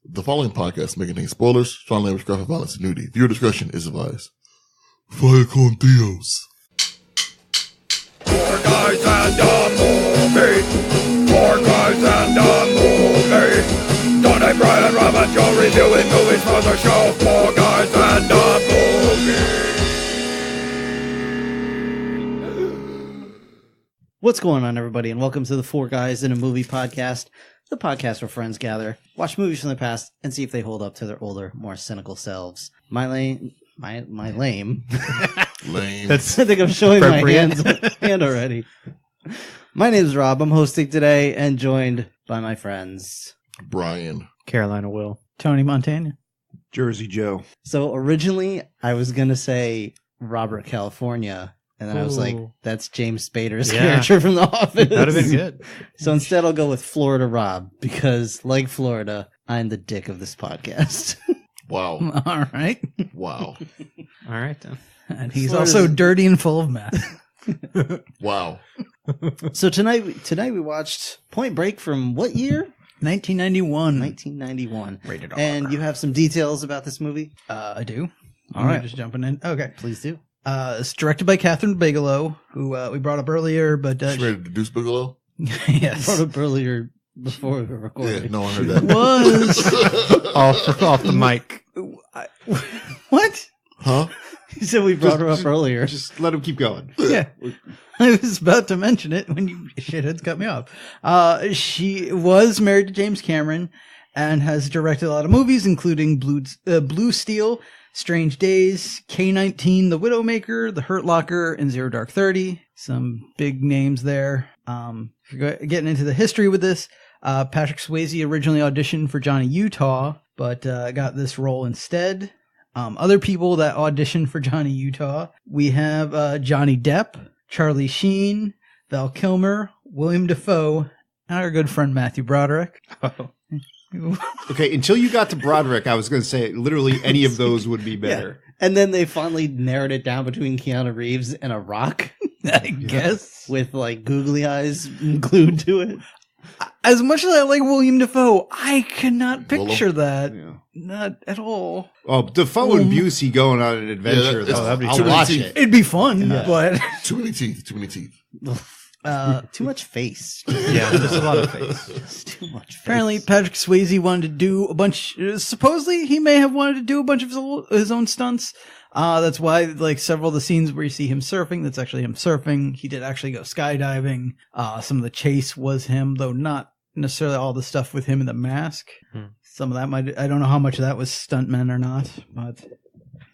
The following podcast may contain spoilers, strong language, graphic violence, and nudity. Viewer discretion is advised. Fire con Dios. Four guys and a movie. Four guys and a movie. Donnie, Brian, and Rob and Joe reviewing movies for the show. Four guys and a movie. What's going on, everybody, and welcome to the Four Guys in a Movie podcast, the podcast where friends gather, watch movies from the past, and see if they hold up to their older, more cynical selves. My lame. Lame. I think I'm showing my hand already. My name's Rob. I'm hosting today and joined by my friends. Brian. Carolina Will. Tony Montana. Jersey Joe. So originally, I was going to say Robert California, and then I was like, that's James Spader's character from The Office. That would have been good. So instead, I'll go with Florida Rob, because like Florida, I'm the dick of this podcast. Wow. All right. Wow. All right, then. And he's also dirty and full of meth. Wow. So tonight we watched Point Break from what year? 1991. 1991. Rated R. And you have some details about this movie? I do. All right. Just jumping in. Okay. Please do. It's directed by Catherine Bigelow, who we brought up earlier, but... She ready to Deuce Bigelow? Yes. Brought up earlier before we were recording. Yeah, no one heard that. Was. off the mic. What? Huh? He said we brought her up earlier. Just let him keep going. Yeah. I was about to mention it when you shitheads cut me off. She was married to James Cameron and has directed a lot of movies, including Blue Steel, Strange Days, K-19, The Widowmaker, The Hurt Locker, and Zero Dark 30. Some big names there. Getting into the history with this, Patrick Swayze originally auditioned for Johnny Utah, but got this role instead. Other people that auditioned for Johnny Utah, we have Johnny Depp, Charlie Sheen, Val Kilmer, William Dafoe, and our good friend Matthew Broderick. Okay, until you got to Broderick, I was going to say literally any of those would be better. Yeah. And then they finally narrowed it down between Keanu Reeves and a rock. I guess. With like googly eyes glued to it. As much as I like William Dafoe, I cannot picture that. Yeah. Not at all. Oh, Dafoe and Busey going on an adventure. Yeah, though. be I'll too watch many it. It'd be fun, but... Too many teeth. Too many teeth. Too much face. Yeah, there's a lot of face. Just too much face. Apparently, Patrick Swayze wanted to do a bunch... supposedly, he may have wanted to do a bunch of his own stunts. That's why, like, several of the scenes where you see him surfing, that's actually him surfing. He did actually go skydiving. Some of the chase was him, though not necessarily all the stuff with him in the mask. Some of that might... I don't know how much of that was stuntmen or not, but...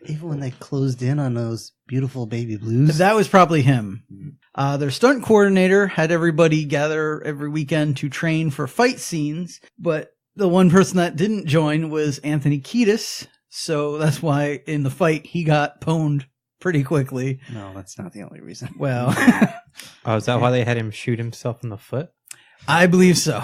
Even when they closed in on those beautiful baby blues. That was probably him. Their stunt coordinator had everybody gather every weekend to train for fight scenes, but the one person that didn't join was Anthony Kiedis, so that's why in the fight he got pwned pretty quickly. No, that's not the only reason. Well, Oh, is that why they had him shoot himself in the foot? I believe so.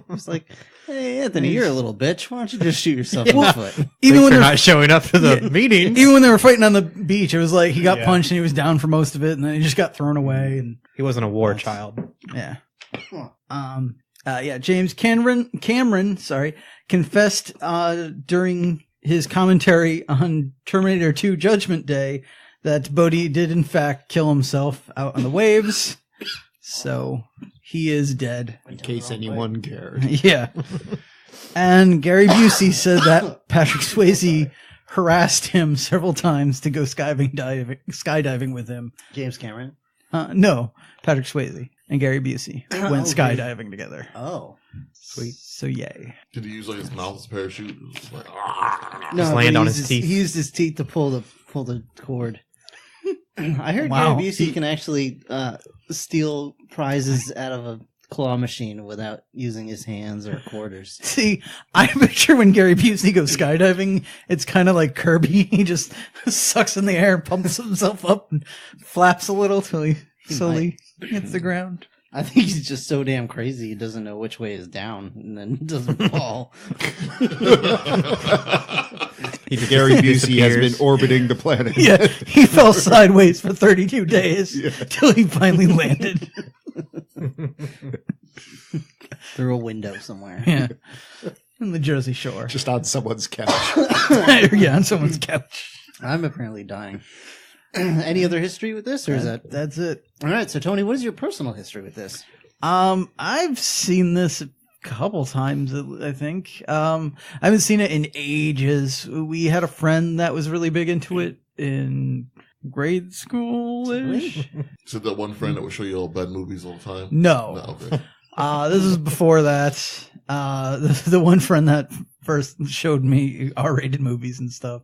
It's like, hey, Anthony, you're a little bitch. Why don't you just shoot yourself in the foot? Even when they're they're not showing up to the meetings. even when they were fighting on the beach, it was like he got punched and he was down for most of it, and then he just got thrown away. And He wasn't a war child. yeah, James Cameron, confessed during his commentary on Terminator 2 Judgment Day that Bodhi did in fact kill himself out on the waves. So he is dead. In case anyone cared. Yeah. And Gary Busey said that Patrick Swayze harassed him several times to go skydiving with him. James Cameron? No, Patrick Swayze and Gary Busey went skydiving together. Oh. Sweet. So yay. Did he use like his mouth as a parachute? It was like, No, Just but land he on used his teeth. He used his teeth to pull the cord. I heard Wow. Gary Busey can actually steal prizes out of a claw machine without using his hands or quarters. See, I picture when Gary Busey goes skydiving, it's kind of like Kirby. He just sucks in the air, pumps himself up, and flaps a little till he slowly hits the ground. I think he's just so damn crazy he doesn't know which way is down and then doesn't fall. Gary Busey has been orbiting the planet. Yeah, he fell sideways for 32 days till he finally landed. Through a window somewhere. Yeah. In the Jersey Shore. Just on someone's couch. Yeah, on someone's couch. I'm apparently dying. Any other history with this, or is that? That's it. All right, so Tony, what is your personal history with this? I've seen this a couple times, I think. I haven't seen it in ages. We had a friend that was really big into it in grade school-ish. Is it that one friend that will show you all bad movies all the time? No. Okay. This was before that. The one friend that first showed me R-rated movies and stuff.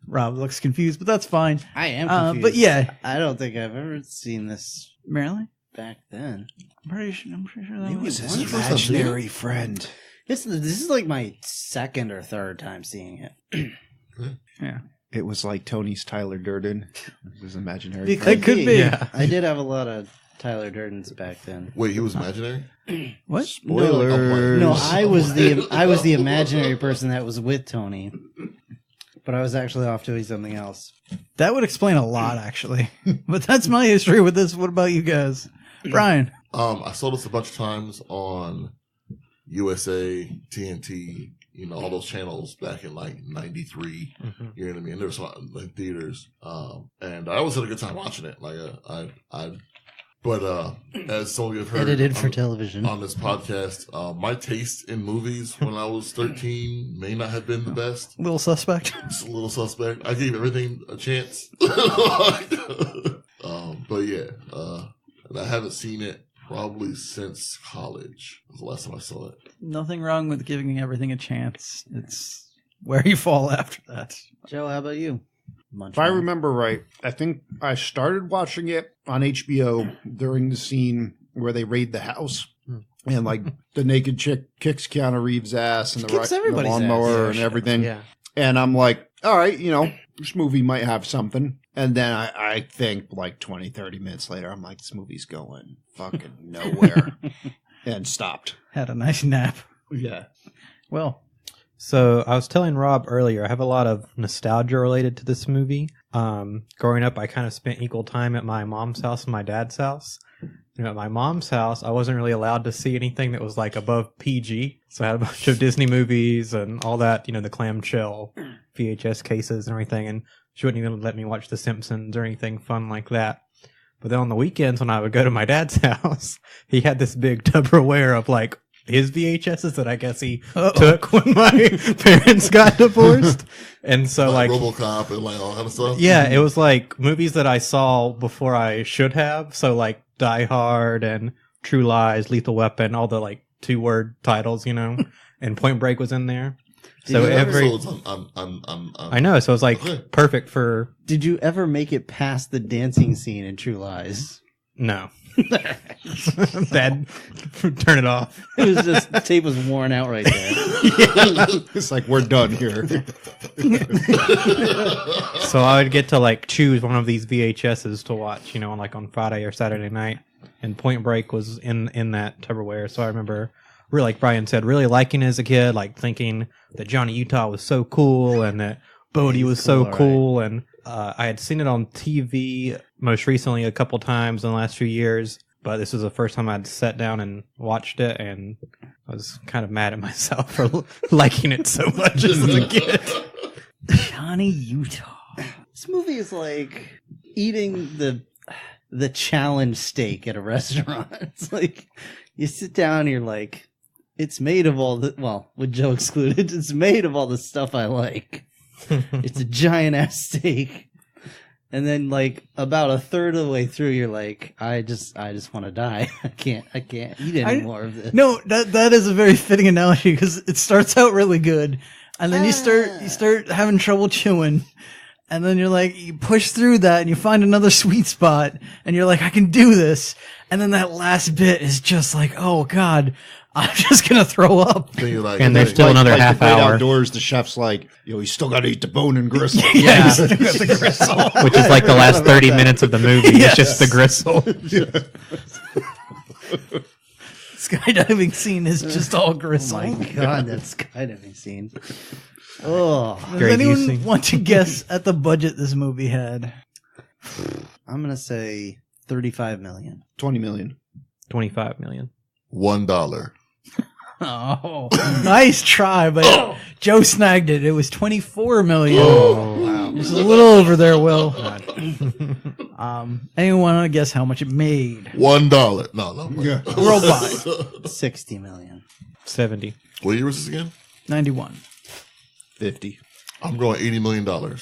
Rob looks confused, but that's fine. I am confused. But yeah. I don't think I've ever seen this Really? back then. I'm pretty sure that Maybe was once. Imaginary friend. This is like my second or third time seeing it. Yeah. It was like Tony's Tyler Durden. It was imaginary It friend. could be. Yeah. I did have a lot of Tyler Durdens back then. Wait, he was imaginary? What? Spoilers. No, I was the imaginary person that was with Tony, but I was actually off doing something else. That would explain a lot, actually. But that's my history with this. What about you guys? Brian. I saw this a bunch of times on USA, TNT, all those channels back in like 93. Mm-hmm. You know what I mean? There was like theaters. And I always had a good time watching it. Like, but as some of you have heard Edited for television. on this podcast, my taste in movies when I was 13 may not have been the best. Little suspect. It's a little suspect. I gave everything a chance. But yeah, and I haven't seen it probably since college. Was the last time I saw it. Nothing wrong with giving everything a chance. It's where you fall after that. Joe, how about you? If I remember right, I think I started watching it on HBO during the scene where they raid the house. And like the naked chick kicks Keanu Reeves' ass and the Kicks everybody's lawnmower ass. and everything. Yeah. And I'm like, all right, this movie might have something. And then I think like 20, 30 minutes later, I'm like, this movie's going fucking nowhere. And stopped. Had a nice nap. Yeah. Well, So I was telling Rob earlier, I have a lot of nostalgia related to this movie. Growing up, I kind of spent equal time at my mom's house and my dad's house. At my mom's house, I wasn't really allowed to see anything that was like above PG. So I had a bunch of Disney movies and all that, the clamshell VHS cases and everything. And she wouldn't even let me watch The Simpsons or anything fun like that. But then on the weekends when I would go to my dad's house, he had this big Tupperware of like his VHSs that I guess he took when my parents got divorced. And so like RoboCop and like all that kind of stuff. yeah, it was like movies that I saw before I should have. So like Die Hard and True Lies, Lethal Weapon, all the like 2-word titles, and Point Break was in there. So Yeah, every episodes I know, so it was like perfect for Did you ever make it past the dancing scene in True Lies? no. Dad, turn it off. It was just the tape was worn out right there. It's like, we're done here. So I would get to like choose one of these VHSs to watch, on Friday or Saturday night. And Point Break was in that Tupperware. So I remember, really, like Brian said, really liking it as a kid, like thinking that Johnny Utah was so cool and that Bodie was so cool. And I had seen it on TV most recently a couple times in the last few years. But this was the first time I'd sat down and watched it, and I was kind of mad at myself for liking it so much as a kid. Johnny Utah. This movie is like eating the challenge steak at a restaurant. It's like you sit down and you're like, it's made of all with Joe excluded, it's made of all the stuff I like. It's a giant ass steak. And then like about a third of the way through you're like, I just want to die. I can't eat any more of this. No, that is a very fitting analogy because it starts out really good, and then you start having trouble chewing, and then you're like, you push through that and you find another sweet spot, and you're like, I can do this, and then that last bit is just like, oh god, I'm just gonna throw up. Then you're like, And there's still another like half the Great hour. Outdoors, the chef's like, you still got to eat the bone and gristle. Yeah. The gristle. Which is like the last 30 minutes of the movie. Yes. It's just the gristle. Skydiving scene is just all Oh gristle. my god, that skydiving scene. Oh, Does Great anyone scene. want to guess at the budget this movie had? I'm gonna say 35 million. 20 million. 25 million. $1. Oh, nice try, but Joe snagged it. It was 24 million. Oh, wow. Just a little over there, Will. Anyone want to guess how much it made $1. No. Yeah. worldwide? 60 million. 70. What year was this again? 91. 50. I'm going $80 million.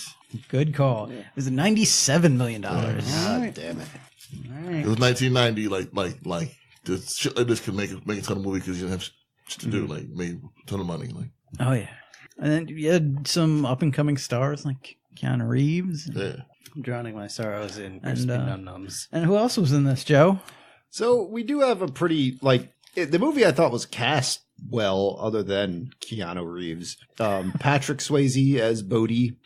Good call. It was $97 million. God damn it. It was 1990. Like this shit like this could make a ton of movies because you didn't have shit to do. Like made a ton of money. Like Oh, yeah. And then you had some up-and-coming stars like Keanu Reeves. yeah. I'm drowning my sorrows in crispy num-nums. And who else was in this, Joe? So we do have a pretty, the movie I thought was cast well, other than Keanu Reeves. Patrick Swayze as Bodie,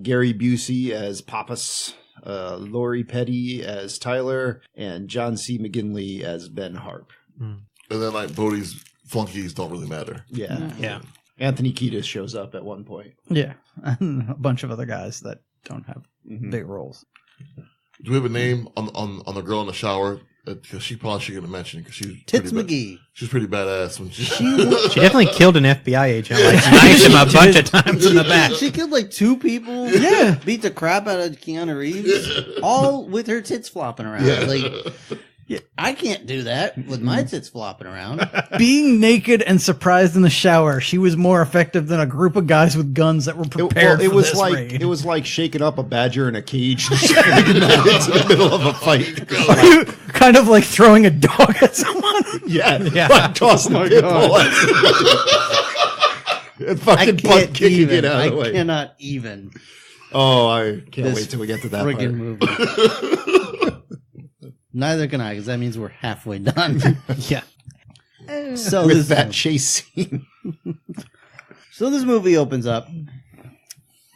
Gary Busey as Pappas, Laurie Petty as Tyler, and John C. McGinley as Ben Harp. And then like Bodie's flunkies don't really matter. Yeah. Yeah. Anthony Kiedis shows up at one point. Yeah. And a bunch of other guys that don't have big roles. Do we have a name on the girl in the shower? Because she probably should get a mention because she's Tits pretty McGee. She's pretty badass when she. She definitely killed an FBI agent. Like, knifed him a bunch of times in the back. She killed like 2 people. Yeah. Beat the crap out of Keanu Reeves. All with her tits flopping around. Yeah. Like, I can't do that with my tits flopping around. Being naked and surprised in the shower, she was more effective than a group of guys with guns that were prepared for was this like raid. it was like shaking up a badger in a cage and shoving him out into the middle of a fight. Kind of like throwing a dog at someone. Yeah, Yeah. like tossing a pit bull at somebody. And I fucking butt can't kicking even. it out of the I way. cannot even. Oh, I can't This wait till we get to that Friggin' part. movie. Neither can I, because that means we're halfway done. Yeah. So With this, that chase scene. so this movie opens up.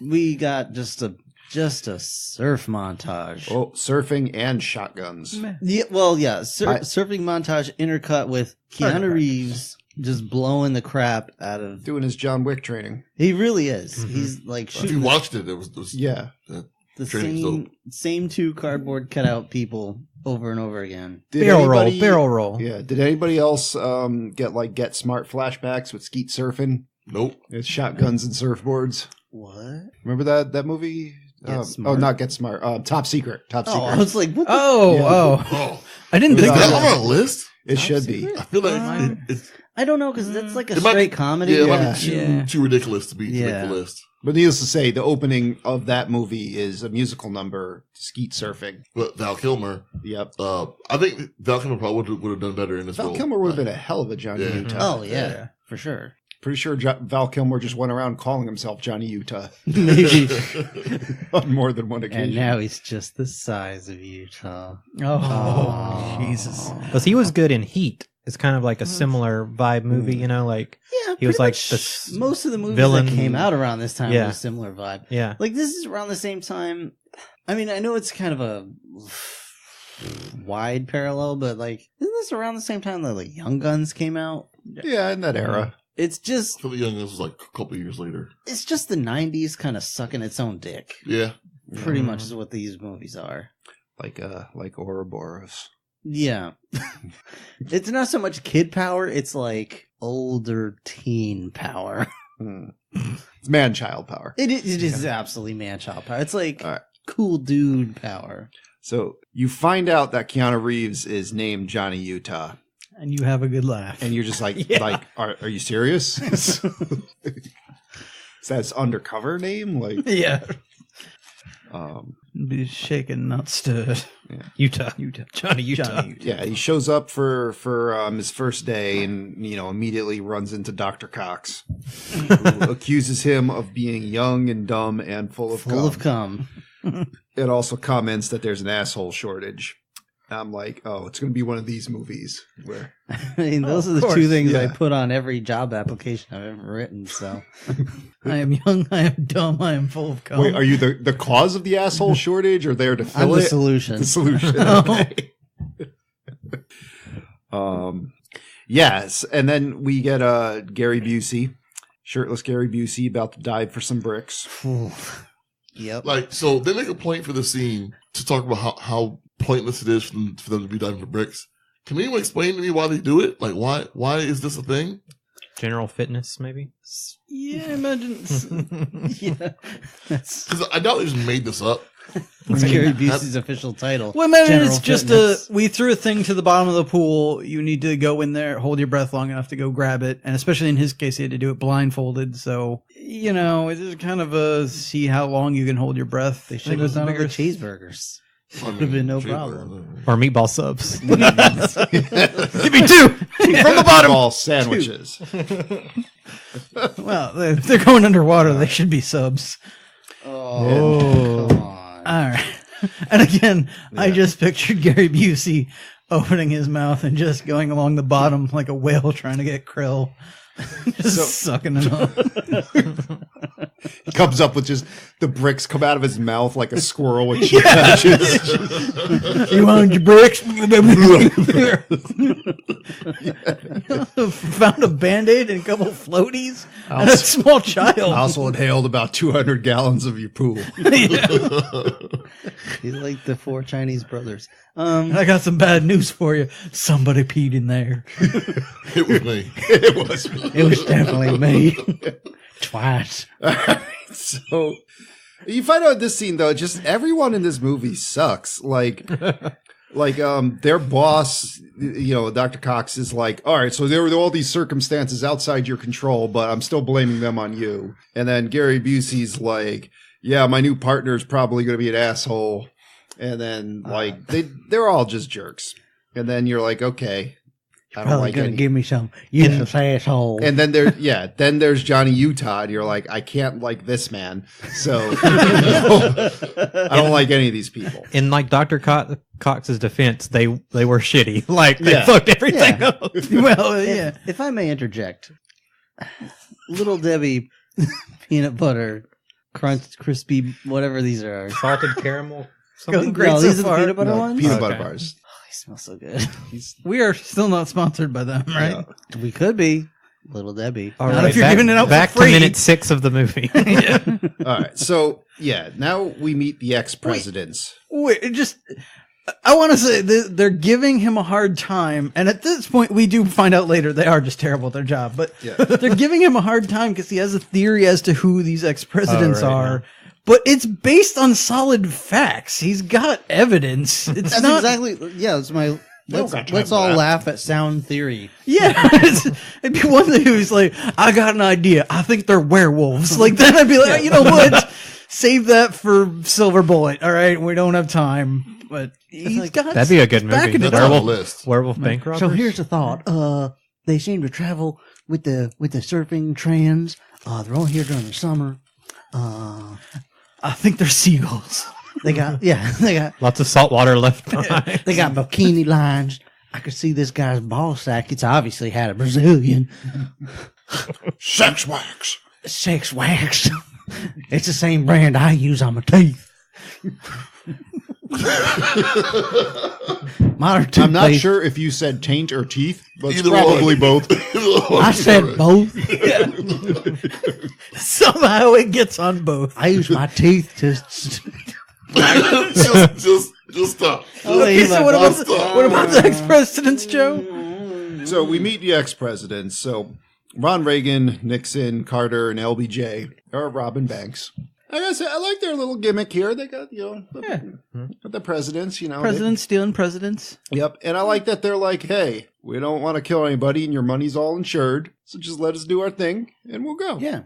We got just a surf montage. Oh, surfing and shotguns. Yeah, surfing montage intercut with Keanu Reeves just blowing the crap out of. Doing his John Wick training. He really is. He's like If you shooting watched it, it was Yeah. the training's same 2 cardboard cutout people over and over again. Barrel roll. Yeah. Did anybody else get smart flashbacks with skeet surfing? Nope. It's shotguns and surfboards. What? Remember that movie? Get Smart. Not Get Smart. Top Secret. Top Secret. Oh, I was like, what the Oh, I didn't think is that that. on a list? It should be. I feel like it's I don't know, because that's like a it might straight be- comedy. Yeah, it might Yeah. be too, Yeah. too ridiculous to make Yeah. the list. But needless to say, the opening of that movie is a musical number, skeet surfing. But Val Kilmer, Yep. I think Val Kilmer probably would have done better in this Val role. Kilmer would have been a hell of a Johnny Yeah. Utah. Oh, yeah, for sure. Pretty sure Val Kilmer just went around calling himself Johnny Utah Maybe. on more than one occasion. And now he's just the size of Utah. Oh, Jesus. Because he was good in Heat. It's kind of like a similar vibe movie, you know, like Yeah, he was pretty like much this most of the movies villain. that came out around this time Yeah. were a similar vibe. Yeah. Like, this is around the same time. I mean, I know it's kind of a wide parallel, but like, isn't this around the same time that like Young Guns came out? Yeah, in that era. It's just, Philly Young was like a couple years later. it's just the '90s kind of sucking its own dick. Yeah. Pretty much is what these movies are. Like Ouroboros. Yeah. It's not so much kid power, it's like older teen power. It's man-child power. It is absolutely man-child power. It's like All right. cool dude power. So you find out that Keanu Reeves is named Johnny Utah, And you have a good laugh. and you're just like, Yeah. are you serious? Is that his undercover name? Like, Yeah. um, Be shaken, not stirred. Utah. Johnny Utah. yeah, he shows up for his first day, and immediately runs into Dr. Cox, who accuses him of being young and dumb and full of cum. It also comments that there's an asshole shortage. I'm like, oh, it's going to be one of these movies where I mean, those are the course, two things I yeah. put on every job application I've ever written. So I am young, I am dumb, I am full of cum. wait, are you the cause of the asshole shortage, or there to I'm fill the it? solution. The solution. Okay. Yes, and then we get Gary Busey, shirtless Gary Busey, about to dive for some bricks. Yep. Like, so they make a point for the scene to talk about how pointless it is for them to be diving for bricks. Can anyone explain to me why they do it? Like, why is this a thing? General Fitness, maybe. Yeah, imagine. Yeah, that's. Because I doubt they just made this up. It's Gary Busey's official title. Well, imagine General it's just Fitness. we threw a thing to the bottom of the pool. You need to go in there, hold your breath long enough to go grab it, and especially in his case, he had to do it blindfolded. So it's kind of a see how long you can hold your breath. They should have done it with cheeseburgers. Would have been no problem. Or meatball subs. Give me two from the bottom. All sandwiches. Well, if they're going underwater, they should be subs. Oh, come on. All right. And again, I just pictured Gary Busey opening his mouth and just going along the bottom like a whale trying to get krill. Just sucking it up. He comes up with just the bricks come out of his mouth like a squirrel with chip patches. You want your bricks? Found a Band-Aid and a couple floaties and a small child. I also inhaled about 200 gallons of your poo. He's like the 4 Chinese brothers. I got some bad news for you. Somebody peed in there. It was me. It was me. It was definitely me. Twice. So you find out in this scene though, just everyone in this movie sucks. Like their boss, Dr. Cox is like, all right, so there were all these circumstances outside your control, but I'm still blaming them on you. And then Gary Busey's like, yeah, my new partner's probably going to be an asshole. And then they're all just jerks. And then you're like, okay. I don't Probably like gonna any. give me some useless asshole. And then there's Johnny Utah, and you're like, I can't like this man, so I don't like any of these people. In like Dr. Cox's defense, they were shitty. Like they Yeah. fucked everything up. Well, yeah. If I may interject, Little Debbie peanut butter, crunch, crispy, whatever these are. Salted caramel. Going great No, so these are the far. peanut butter ones? Peanut Okay. butter bars. They smell so good. We are still not sponsored by them, right? We could be. Little Debbie. All Not right, if you're back, giving it out for back to free. minute 6 of the movie. All right, so now we meet the ex-presidents. Wait, I want to say they're giving him a hard time, and at this point, we do find out later they are just terrible at their job. But they're giving him a hard time because he has a theory as to who these ex-presidents are. Yeah. But it's based on solid facts. He's got evidence. It's That's not exactly. Yeah, it's my. Let's all laugh at sound theory. Yeah, it'd be one thing if he's like, I got an idea. I think they're werewolves. Like then I'd be like, you know what? Save that for Silver Bullet. All right, we don't have time. But he's got That'd be a good back movie. in the That's on the time. list. Werewolf bank robbers. So here's the thought. They seem to travel with the surfing trends. They're all here during the summer. I think they're seagulls. They got Lots of salt water left behind. they got bikini lines. I could see this guy's ball sack. It's obviously had a Brazilian. Sex wax. Sex wax. It's the same brand I use on my teeth. Modern toothpaste. I'm not sure if you said taint or teeth, but it's Either probably one. both. I said both. Somehow it gets on both. I use my teeth to. just stop. Okay, so what about the ex-presidents, Joe? So we meet the ex-presidents. So Ron Reagan, Nixon, Carter, and LBJ are robbing banks. Like I said, I like their little gimmick here. They got, the presidents, Presidents stealing presidents. Yep. And I like that they're like, hey, we don't want to kill anybody and your money's all insured. So just let us do our thing and we'll go. Yeah.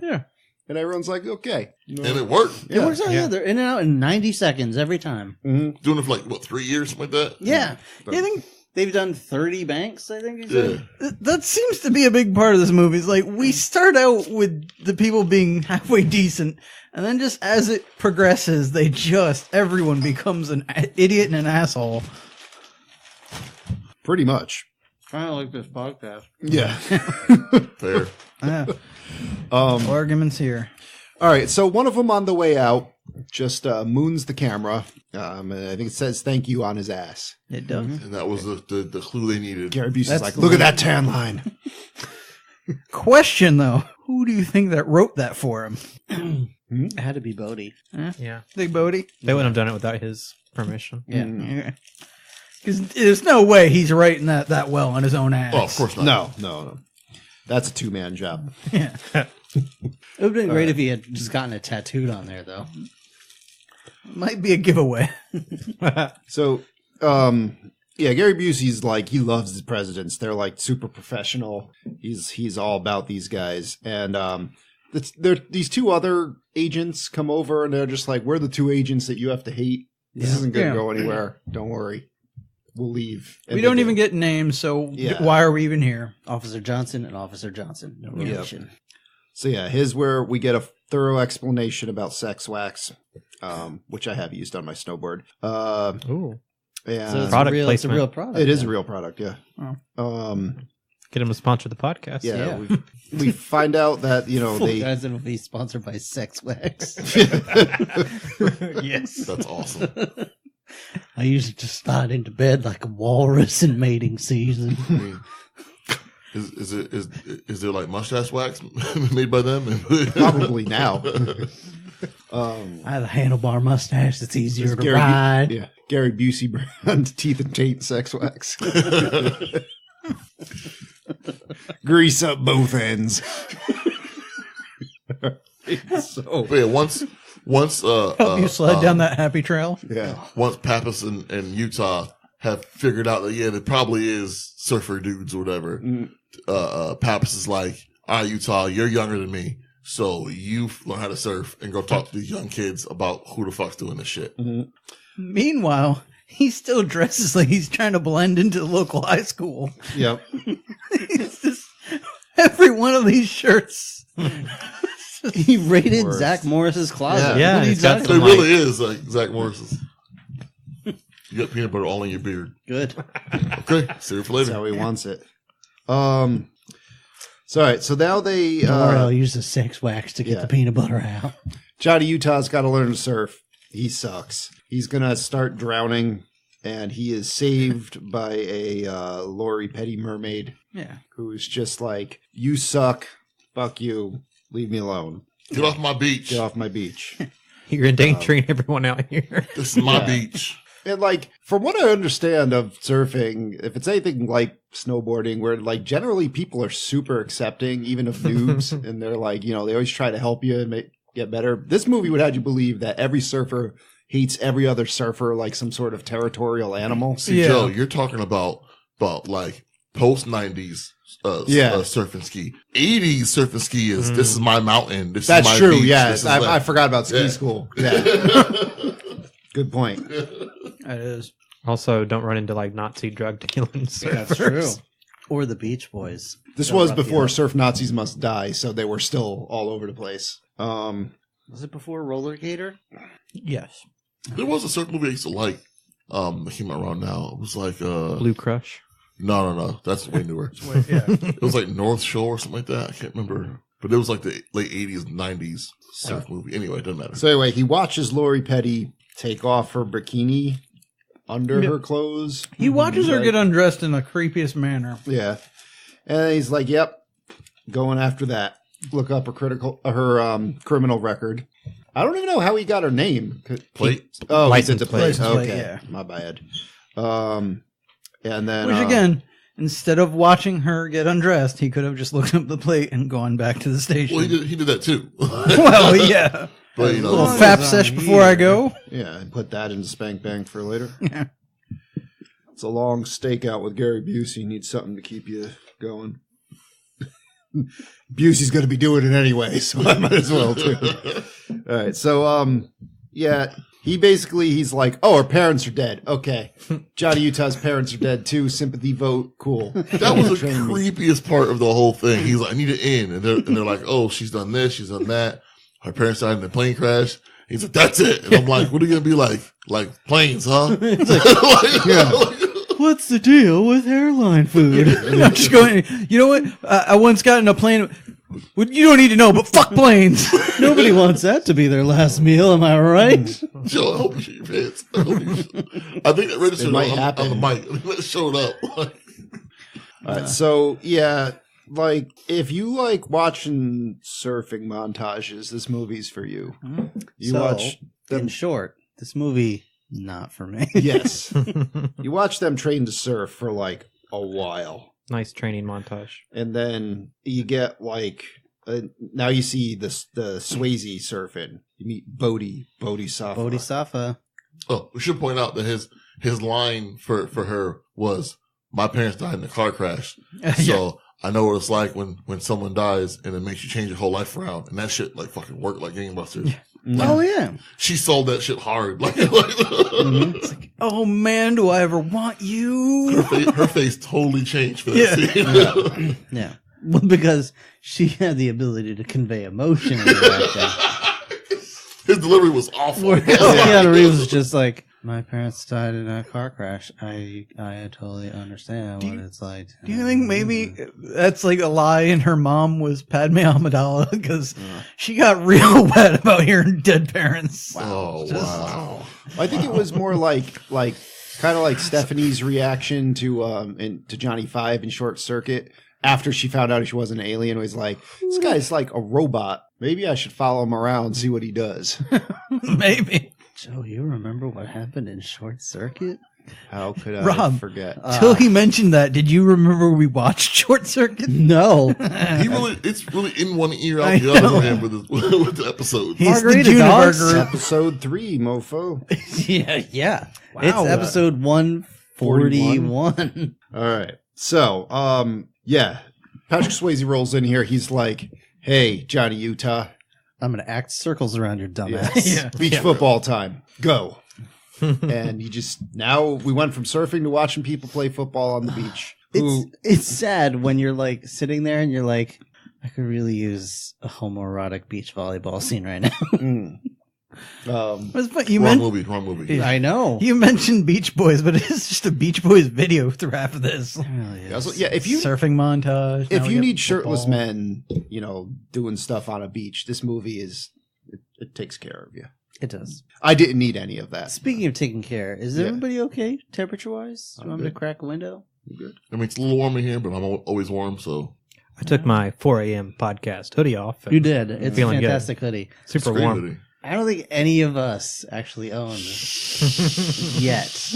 And everyone's like, okay. And it worked. It works out. Yeah, they're in and out in 90 seconds every time. Mm-hmm. Doing it for 3 years, something like that. Yeah. I think they've done 30 banks, I think you said. That seems to be a big part of this movie. It's like we start out with the people being halfway decent, and then just as it progresses, everyone becomes an idiot and an asshole. Pretty much. Kind of like this podcast. Yeah. Fair. Arguments here. All right. So one of them on the way out just moons the camera. And I think it says thank you on his ass. It does. And that was the clue they needed. Gary Busey's like, look at that tan line. Question though, who do you think that wrote that for him? It had to be Bodie. Yeah. Big Bodie? They wouldn't have done it without his permission. Yeah. Because there's no way he's writing that well on his own ass. Oh, of course not. No. That's a 2-man job. Yeah. It would have been great if he had just gotten it tattooed on there, though. Might be a giveaway. So, Gary Busey's like, he loves the presidents. They're like super professional. He's all about these guys. And these 2 other agents come over and they're just like, we're the 2 agents that you have to hate. This isn't going to go anywhere. Don't worry. We'll leave. And we don't even get names, so why are we even here? Officer Johnson and Officer Johnson. No relation. Yep. So here's where we get a thorough explanation about sex wax, which I have used on my snowboard. Ooh. And So Product it's a real placement. product. it is a real product, yeah. Get him to sponsor the podcast. Yeah. We find out that, Full guys will be sponsored by Sex Wax. Yes. That's awesome. I usually just slide into bed like a walrus in mating season. I mean, is there like mustache wax made by them? Probably now. I have a handlebar mustache that's easier to Gary, ride. Yeah, Gary Busey brand teeth and taint sex wax. Grease up both ends. So yeah, once Help you slide down that happy trail. Yeah. once Pappas and Utah have figured out that there probably is surfer dudes or whatever. Pappas is like, all right, Utah, you're younger than me, so you learn how to surf and go talk to these young kids about who the fuck's doing this shit. Mm-hmm. Meanwhile, he still dresses like he's trying to blend into the local high school. Yep. It's just every one of these shirts. He raided Morris. Zach Morris's closet. Yeah, What are you he's got talking It some, about? really is like Zach Morris's. You got peanut butter all in your beard. Good. Okay, save it for That's later. how he wants it. So, all right. So now they, Don't worry, I'll use the sex wax to get the peanut butter out. Johnny Utah's got to learn to surf. He sucks. He's going to start drowning, and he is saved by a Lori Petty mermaid Yeah. who's just like, you suck. Fuck you. Leave me alone. Get off my beach. Get off my beach. You're endangering everyone out here. This is my beach. And like, from what I understand of surfing, if it's anything like snowboarding, where like generally people are super accepting, even of noobs, and they're like, they always try to help you and get better. This movie would have you believe that every surfer hates every other surfer like some sort of territorial animal. See, Joe, you're talking about like post 90s surf and ski. 80s surf and ski is this is my mountain. This That's is my true. beach. Yeah, This is I forgot about ski school. Yeah, good point. That is. Also, don't run into like Nazi drug dealing. That's true. Or the Beach Boys. This They'll was rough you before up. Surf Nazis Must Die, so they were still all over the place. Was it before Roller Gator? Yes. There was a surf movie I used to like. That came out around now. It was like Blue Crush. No. That's way newer. Yeah. It was like North Shore or something like that. I can't remember. But it was like the late 80s, 90s surf movie. Anyway, it doesn't matter. So anyway, he watches Lori Petty take off her bikini under her clothes. He watches her Like- get undressed in the creepiest manner. Yeah. And he's like, yep, going after that. Look up her criminal record. I don't even know how he got her name. Plate? Oh, License license plate. License plate, Okay, yeah. my bad. And then Which again, instead of watching her get undressed, he could have just looked up the plate and gone back to the station. Well, he did that too. Well, yeah. But, A little fap sesh before I go. yeah, and put that into Spank Bang for later. Yeah. It's a long stakeout with Gary Busey. Needs something to keep you going. Busey's going to be doing it anyway, so I might as well too. All right, so yeah, he's like, oh, her parents are dead. Okay, Johnny Utah's parents are dead too. Sympathy vote, cool. That was the Train me. creepiest part of the whole thing. He's like, I need an in. And they're like, oh, she's done this, she's done that. Her parents died in a plane crash. He's like, that's it. And I'm like, what are you going to be like? Like planes, huh? What's the deal with airline food? I'm just going, you know what? I once got in a plane. Well, you don't need to know, but fuck planes. Nobody wants that to be their last meal, am I right? Joe, I hope you shit your pants. I think that registered It might on happen. the mic. It showed up. All right, so yeah, like if you like watching surfing montages, this movie's for you. You So, watch them. in short, this movie, not for me. Yes, you watch them train to surf for like a while. Nice training montage. And then you get like now you see the Swayze surfing. You meet Bodhisattva. Bodhisattva. Oh, we should point out that his line for her was, "My parents died in a car crash, so I know what it's like when someone dies and it makes you change your whole life around." And that shit like fucking worked like gangbusters. Like, Oh yeah. she sold that shit hard. Like, It's like, oh man, do I ever want you? her face totally changed for that scene. Yeah. Well, because she had the ability to convey emotion in her acting. His delivery was awful. Whereas Keanu Reeves was just like, my parents died in a car crash. I totally understand what it's like. Do you think maybe that's like a lie and her mom was Padme Amidala because she got real wet about hearing dead parents? Oh, wow. I think it was more like kind of like Stephanie's reaction to Johnny Five in Short Circuit after she found out she wasn't an alien. Was like, this guy's like a robot. Maybe I should follow him around, see what he does. Maybe. Joe, you remember what happened in Short Circuit? How could I Rob, forget? Till he mentioned that, did you remember we watched Short Circuit? No. It's really in one ear, out the other, man, with the episodes. He's Margarita the Dogs? Juniper Episode 3, mofo. Yeah. Wow. It's episode 141. All right. So, yeah. Patrick Swayze rolls in here. He's like, "Hey, Johnny Utah. I'm going to act circles around your dumbass. Yeah. Beach football time. Go." And now we went from surfing to watching people play football on the beach. It's sad when you're like sitting there and you're like, I could really use a homoerotic beach volleyball scene right now. Wrong movie. I know. You mentioned Beach Boys, but it's just a Beach Boys video through half of this. It really is. Yeah, if you Surfing montage. if now we you got need shirtless football. men, doing stuff on a beach, this movie it takes care of you. It does. I didn't need any of that. Speaking of taking care, is Yeah. everybody okay temperature wise? Do you want me to good. crack a window? I mean, it's a little warm in here, but I'm always warm, so. I took my 4 a.m. podcast hoodie off. and You did. It's a Feeling good. fantastic hoodie. Super It's warm. great. I don't think any of us actually own this yet.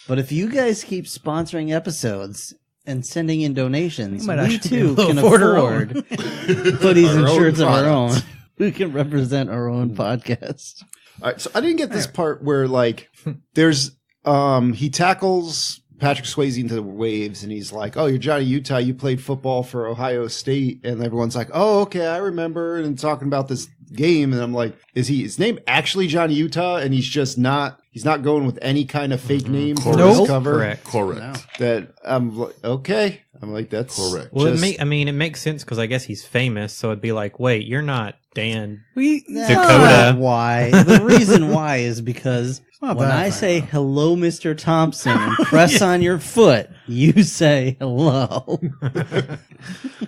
But if you guys keep sponsoring episodes and sending in donations, We might we actually too be able can to afford our afford hoodies and Our own shirts of our own. products. We can represent our own podcast. All right, so I didn't get this part where like there's he tackles Patrick Swayze into the waves and he's like, "Oh, you're Johnny Utah. You played football for Ohio State," and everyone's like, "Oh, okay, I remember." And talking about this game, and I'm like, "Is his name actually Johnny Utah?" And he's just not. He's not going with any kind of fake name for Correct. his cover. Correct. Correct. That I'm like, okay. I'm like, that's Correct. Well, just- it makes sense because I guess he's famous, so it'd be like, wait, you're not Dan. That's Dakota. not why. The reason why is because not when bad. I say hello, Mr. Thompson, and press on your foot, you say hello.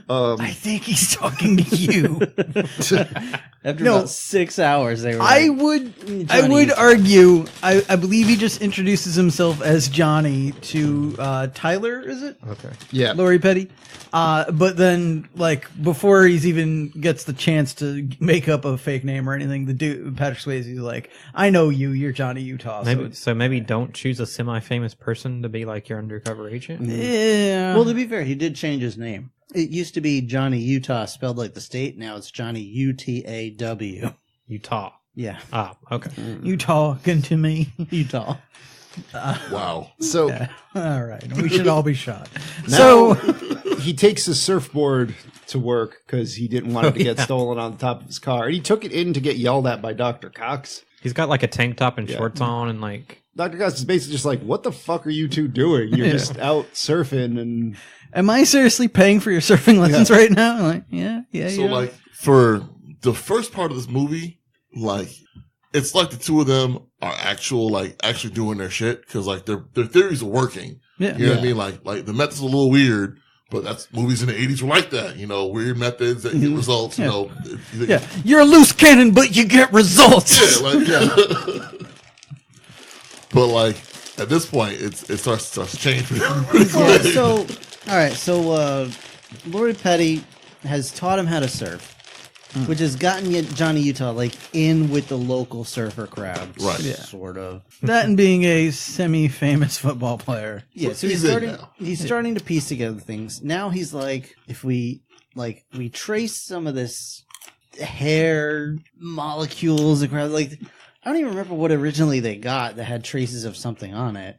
I think he's talking to you. After No. about 6 hours, they were I like, would Johnny. argue. I believe he just introduces himself as Johnny to Tyler. Is it Okay. yeah. Lori Petty? But then, like before he's even gets the chance to make up a fake name or anything, the dude Patrick Swayze is like, "I know you. You're Johnny Utah." Maybe don't choose a semi-famous person to be like your undercover agent. Yeah. Well, to be fair, he did change his name. It used to be Johnny Utah, spelled like the state. Now it's Johnny Utaw. Utah. Yeah, Ah, okay. you talking to me? Utah. Wow. So All right, we should all be shot. now he takes his surfboard to work because he didn't want it to get stolen on the top of his car, and he took it in to get yelled at by Dr. Cox. He's got like a tank top and shorts on, and like Dr. Cox is basically just like, "What the fuck are you two doing? You're just out surfing." And Am I seriously paying for your surfing lessons right now? I'm like, yeah. So, like, for the first part of this movie, like, it's like the two of them are actually doing their shit because, like, their theories are working. Yeah. You know what I mean? Like the method's a little weird, but that's movies in the 80s were like that. Weird methods that get results. Yeah, you're a loose cannon, but you get results. Yeah. But like at this point, it starts to change. Yeah, so, all right. So, Lori Petty has taught him how to surf. which has gotten Johnny Utah like in with the local surfer crowd, Right. Yeah. Sort of. That and being a semi-famous football player. Yeah, so He's in now. he's starting to piece together things. Now he's like, if we trace some of this hair molecules across, like, I don't even remember what originally they got that had traces of something on it.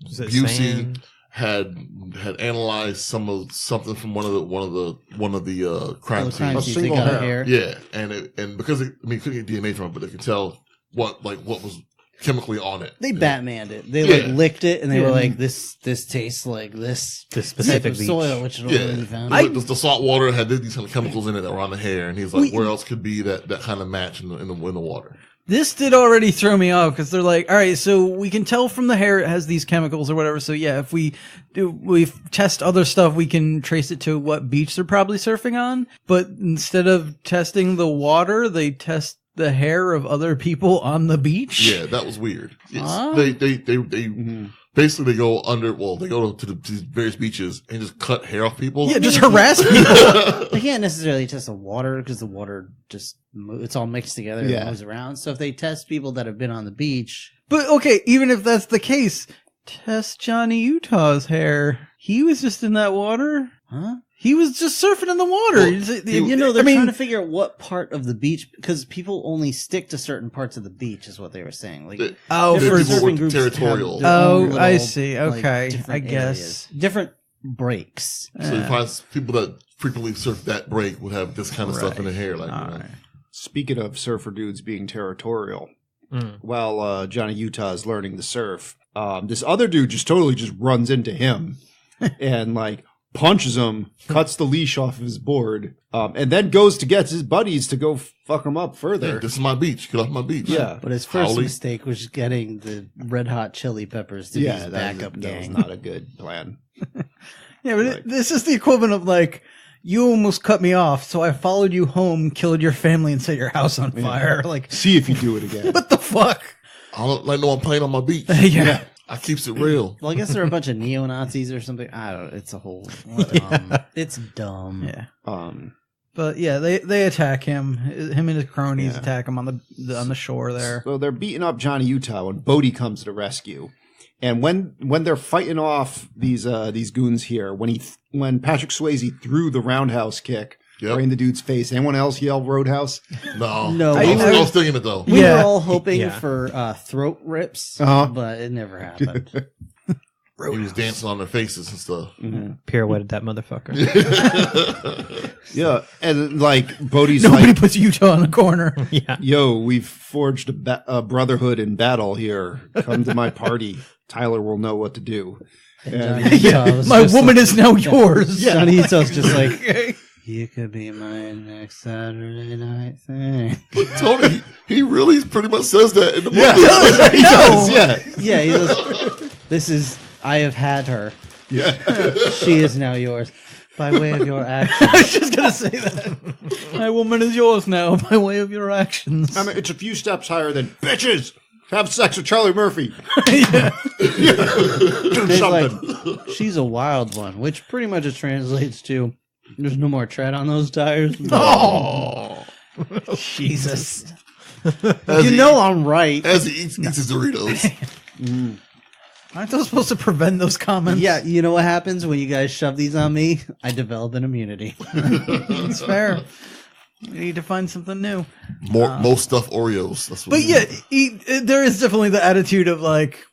Is it Busey sand? had analyzed something from one of the crime crime scenes. scenes, they got hair. Yeah, and because couldn't get DNA from it, but they could tell what was chemically on it. They Batmaned it. They Yeah. licked it, and they were like, "This tastes like this specific type of beach. soil," which is Yeah, really found. the salt water had these kind of chemicals in it that were on the hair, and he's like, "Where else could be that kind of match in the water?" This did already throw me off because they're like, all right, so we can tell from the hair it has these chemicals or whatever. So yeah, if we test other stuff, we can trace it to what beach they're probably surfing on. But instead of testing the water, they test the hair of other people on the beach. Yeah, that was weird. Yes. Huh? They basically they go to these various beaches and just cut hair off people. Yeah, just harass people. They can't necessarily test the water because the water just it's all mixed together and Yeah. moves around. So if they test people that have been on the beach, But okay, even if that's the case, test Johnny Utah's hair. He was just in that water. huh? He was just surfing in the water. Well, You know, they're I mean, trying to figure out what part of the beach, because people only stick to certain parts of the beach, is what they were saying. Like, oh, Different for people surfing were groups territorial. have their own Oh, I little, see. like, Okay, different I guess. areas. Different breaks. So you find people that frequently surf that break would have this kind of stuff in their hair, like All right. Speaking of surfer dudes being territorial, while Johnny Utah is learning to surf, this other dude just runs into him and like punches him, cuts the leash off of his board, and then goes to get his buddies to go fuck him up further. this is my beach. Get off my beach. Yeah. But his first Howley. mistake was getting the Red Hot Chili Peppers to be his backup that gang. was not a good plan. Yeah, but Like- this is the equivalent of like, you almost cut me off, so I followed you home, killed your family, and set your house on fire. Like, See if you do it again. what the fuck? I don't like no one playing on my beach. Yeah. I keeps it real. Well, I guess there are a bunch of neo-Nazis or something. I don't know. It's a whole... It's dumb. Yeah. But yeah, they attack him. Him and his cronies attack him on the shore there. So they're beating up Johnny Utah when Bodie comes to the rescue. And when they're fighting off these goons here, when Patrick Swayze threw the roundhouse kick right in the dude's face, anyone else yell Roadhouse? No. I was thinking it though. We Yeah. were all hoping for throat rips, but it never happened. He was dancing on their faces and stuff. Pirouetted that motherfucker. Yeah, and like Bodie's Nobody like, puts Utah in the corner. Yeah. "Yo, we've forged a brotherhood in battle here. Come to my party. Tyler will know what to do." And My woman is now yours. Johnny Utah's just like, you could be my next Saturday night thing. But Tony, he really pretty much says that in the movie. he does, yeah. Yeah, he goes, this is, I have had her. Yeah. She is now yours. By way of your actions. I was just gonna say that. My woman is yours now by way of your actions. I mean, it's a few steps higher than bitches. Have sex with Charlie Murphy. Do It's like, something. she's a wild one, which pretty much just translates to, there's no more tread on those tires. Oh, Jesus! As You he- know I'm right. as he eats his Doritos. Aren't those supposed to prevent those comments? Yeah, you know what happens when you guys shove these on me? I develop an immunity. It's fair. We need to find something new. Most stuffed Oreos. That's what But we yeah, need. there is definitely the attitude of like,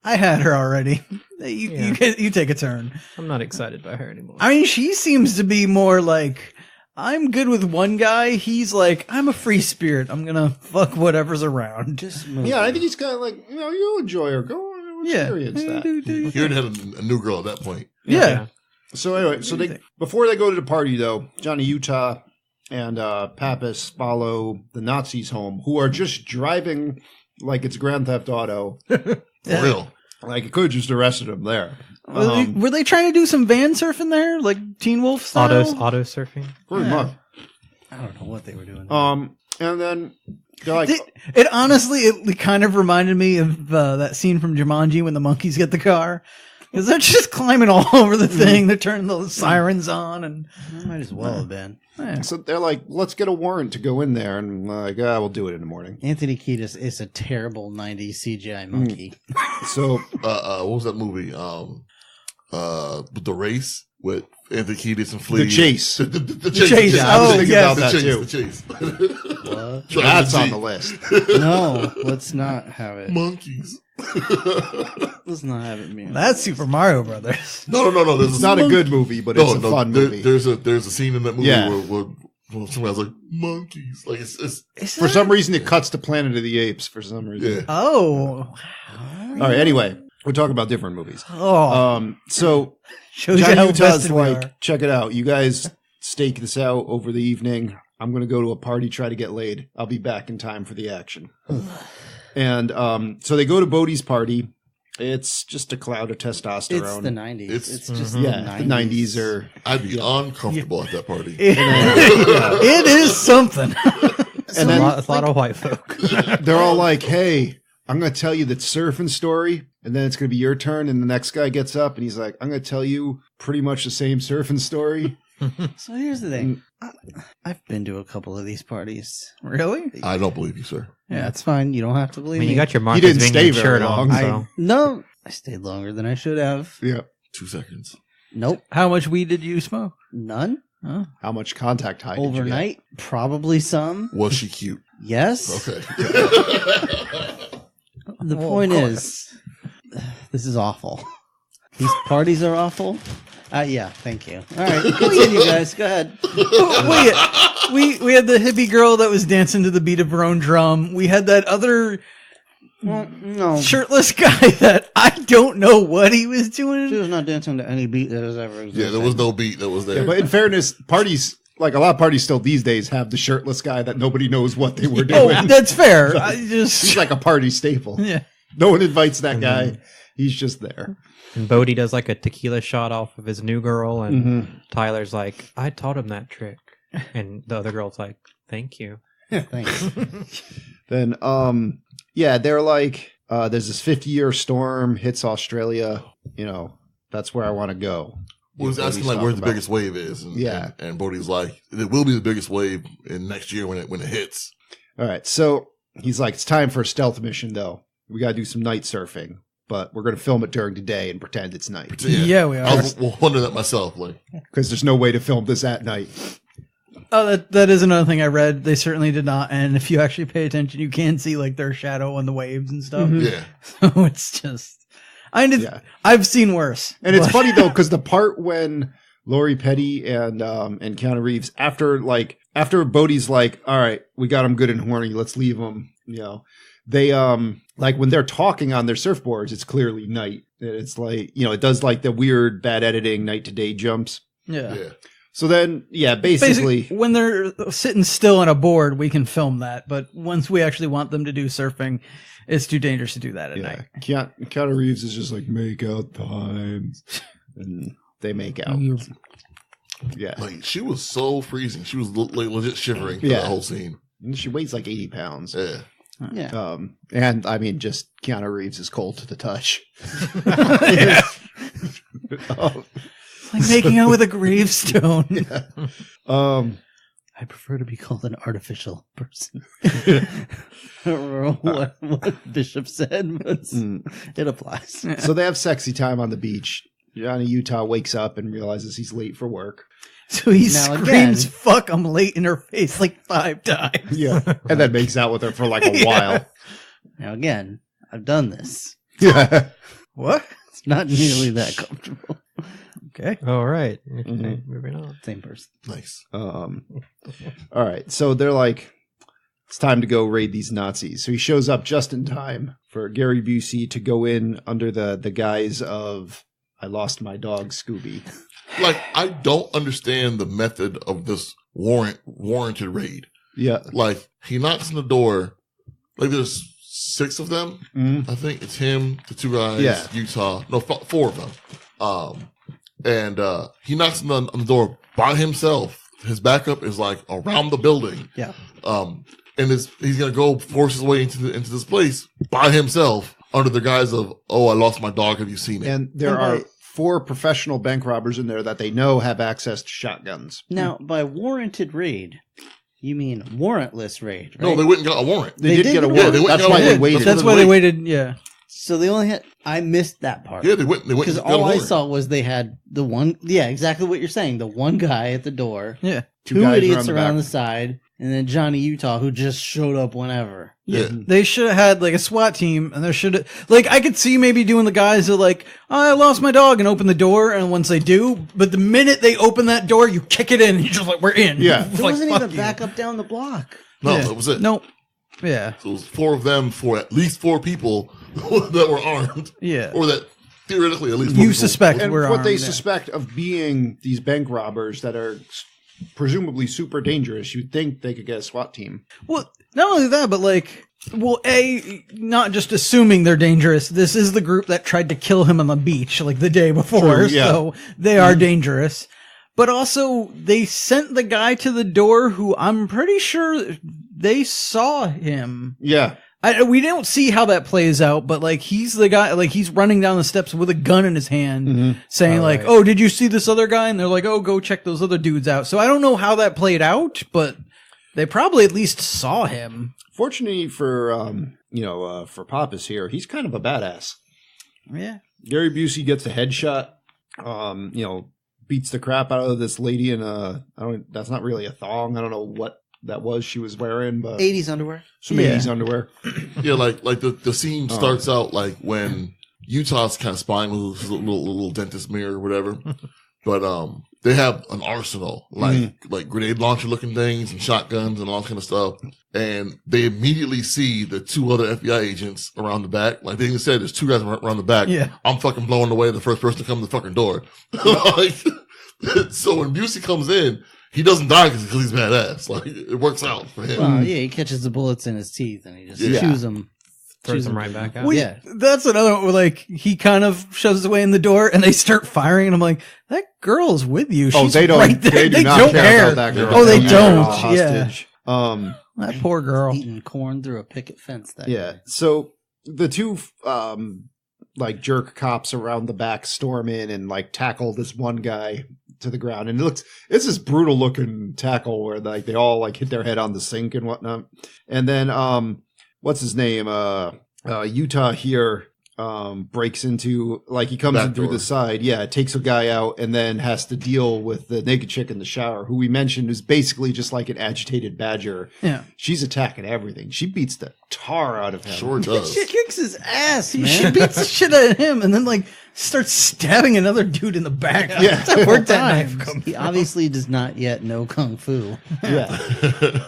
I had her already. You take a turn. I'm not excited by her anymore. I mean, she seems to be more like, I'm good with one guy. He's like, I'm a free spirit. I'm gonna fuck whatever's around. Just move. Yeah, I think he's kind of like, you enjoy her. Go experience that. He already had a new girl at that point. Yeah. So anyway, before they go to the party though, Johnny Utah and Pappas follow the Nazis home, who are just driving like it's Grand Theft Auto. For real. Like it could have just arrested them there. Were they trying to do some van surfing there, like Teen Wolf style? Auto surfing. Pretty much. I don't know what they were doing. And then they're like, It honestly, it kind of reminded me of that scene from Jumanji when the monkeys get the car. Because they're just climbing all over the thing. They're turning the sirens on, and It might as well have been. So they're like, let's get a warrant to go in there. And like, we'll do it in the morning. Anthony Kiedis is a terrible 90s CGI monkey. So, what was that movie? The Race with Anthony Kiedis and Flea. The Chase. The Chase. Yeah, I was Oh, thinking yes. about that too. The Chase. What? That's on the list. No, let's not have it. Monkeys. Let's not have it, man. that's Super Mario Brothers. No. It's not a good movie, but it's a fun movie. There's a scene in that movie Yeah. where somebody's like monkeys. Like it's For some reason, it cuts to Planet of the Apes. For some reason. yeah. Oh. All right. Anyway, we're talking about different movies. Oh. So Shows you Johnny how Utah's vested we like, are. check it out. You guys stake this out over the evening. I'm going to go to a party, try to get laid. I'll be back in time for the action. And so they go to Bodhi's party. It's just a cloud of testosterone. It's the 90s. It's- It's just yeah, the 90s are. I'd be uncomfortable at that party. It is something. And then a lot of white folk. they're all like, hey, I'm going to tell you that surfing story, and then it's going to be your turn. And the next guy gets up and he's like, I'm going to tell you pretty much the same surfing story. So here's the thing. I've been to a couple of these parties. Really? I don't believe you, sir. Yeah. That's fine. You don't have to I believe mean, me. you got your You Martha's didn't stay Vineyard very shirt long. on, so. No, I stayed longer than I should have. Yeah. 2 seconds. Nope. How much weed did you smoke? None. Oh. How much contact high did you get? Overnight? Probably some. Was she cute? Yes. Okay. The Well, point of is, this is awful. These parties are awful. Yeah, thank you. All right, continue, guys. Go ahead. We had the hippie girl that was dancing to the beat of her own drum. We had that other Well, no, shirtless guy that I don't know what he was doing. she was not dancing to any beat that has ever existed. Yeah, there was no beat that was there. Yeah, but in fairness, parties, like a lot of parties still these days, have the shirtless guy that nobody knows what they were doing. Oh, that's fair. I He's just like a party staple. yeah. No one invites that guy. He's just there. And Bodhi does like a tequila shot off of his new girl, and Tyler's like, I taught him that trick. And the other girl's like, thank you. Thanks. Then, yeah, they're like, there's this 50-year storm hits Australia. You know, that's where I want to go. Well, he's asking like where the biggest wave is, and, Yeah. and Bodhi's like, it will be the biggest wave in next year when it hits. All right, so he's like, it's time for a stealth mission, though. We got to do some night surfing, but we're going to film it during the day and pretend it's night Yeah, we I are. was wondering that myself. Like, because there's no way to film this at night. Oh, that is another thing I read. They certainly did not. And if you actually pay attention, you can see like their shadow on the waves and stuff. yeah, So it's just, Yeah. I've seen worse. And it's but- funny though, because the part when Lori Petty and Keanu Reeves, after Bodhi's like, all right, we got him good and horny, let's leave him. You know, they like when they're talking on their surfboards, it's clearly night. It's like, you know, it does like the weird bad editing night to day jumps. Yeah. yeah. So then, yeah, basically, when they're sitting still on a board, we can film that. But once we actually want them to do surfing, it's too dangerous to do that at night. Keanu Reeves is just like make out time, and they make out. Yeah, Like she was so freezing. She was like legit shivering for Yeah. that whole scene. and she weighs like 80 pounds. Yeah. Yeah. And I mean, just Keanu Reeves is cold to the touch. Oh, Like making out with a gravestone. I prefer to be called an artificial person. I don't remember what Bishop said, but it applies. so they have sexy time on the beach. Johnny Utah wakes up and realizes he's late for work. So he Now screams, again- fuck, I'm late in her face like 5 times. Yeah, and then makes out with her for like a while. Now again, I've done this. Yeah. What? It's not nearly that comfortable. Okay. All right. Okay, Mhm. moving on. Same person. Nice. All right. So they're like, it's time to go raid these Nazis. So he shows up just in time for Gary Busey to go in under the guise of, I lost my dog, Scooby. Like, I don't understand the method of this warranted raid. Yeah. Like, he knocks on the door. Like, there's 6 of them. Mhm. I think it's him, the 2 guys, Yeah. Utah. No, 4 of them. And he knocks on the door by himself. His backup is like around the building. Yeah. And he's gonna go force his way into this place by himself. under the guise of, oh, I lost my dog. Have you seen it? And there are 4 professional bank robbers in there that they know have access to shotguns. Now, by warranted raid, you mean warrantless raid, right? No, they wouldn't get a warrant. They did get a Yeah, warrant. they went That's and why got a they warrant. waited. That's why they waited. Yeah. So they only had. I missed that part. Yeah, they went. Because and got a all I warrant. saw was they had the one. Yeah, exactly what you're saying. The one guy at the door. Yeah. Two guys idiots around around the the side, and then Johnny Utah who just showed up whenever. Yeah. They should have had like a SWAT team, and there should have I could see maybe doing the guys that like, oh, I lost my dog, and open the door, and once they do, but the minute they open that door, you kick it in, and you're just like, we're in. Yeah. There Like, wasn't fuck even you. back up down the block. No, Yeah. that was it. Nope. Yeah. So it was 4 of them for at least 4 people that were armed. Yeah. Or that theoretically at least 4 You people. suspect And we're what they armed, yeah. suspect of being these bank robbers that are presumably super dangerous, you'd think they could get a SWAT team. Well, not only that, but not just assuming they're dangerous. This is the group that tried to kill him on the beach like the day before, True, yeah. so they are dangerous. But also, they sent the guy to the door who I'm pretty sure they saw him. Yeah. We don't see how that plays out, but he's the guy, he's running down the steps with a gun in his hand, saying oh, did you see this other guy? And they're like, oh, go check those other dudes out. So I don't know how that played out, but they probably at least saw him. Fortunately for, for Pappas here, he's kind of a badass. Yeah. Gary Busey gets a headshot, beats the crap out of this lady in that's not really a thong. I don't know what that was she was wearing, but 80s underwear. some 80s underwear. Yeah, like the scene starts out like when Utah's kind of spying with his little dentist mirror or whatever. But they have an arsenal, like grenade launcher looking things and shotguns and all that kind of stuff. And they immediately see the 2 other FBI agents around the back. Like they even said, there's 2 guys around the back. Yeah. I'm fucking blowing away the first person to come to the fucking door. So when Busey comes in, he doesn't die because he's badass. Like it works out for him. Well, yeah, he catches the bullets in his teeth and he just chews them. Throws them right back out. Well, Yeah. That's another one where he kind of shoves away in the door and they start firing and I'm like, that girl's with you. She's They don't. right there. They do not don't care about that girl. Oh, they They're don't. all Yeah. hostage. That poor girl. Eating corn through a picket fence. That Yeah. day. So the 2 jerk cops around the back storm in and tackle this one guy to the ground, and it's this brutal looking tackle where they all hit their head on the sink and whatnot. And then what's his name? Utah here breaks into he comes Back in through door. the side, takes a guy out, and then has to deal with the naked chick in the shower, who we mentioned is basically just like an agitated badger. Yeah. She's attacking everything. She beats the tar out of him. Sure does. She kicks his ass, She man. beats the shit out of him and then starts stabbing another dude in the back. Yeah. That's where that knife comes. He obviously does not yet know kung fu. Yeah.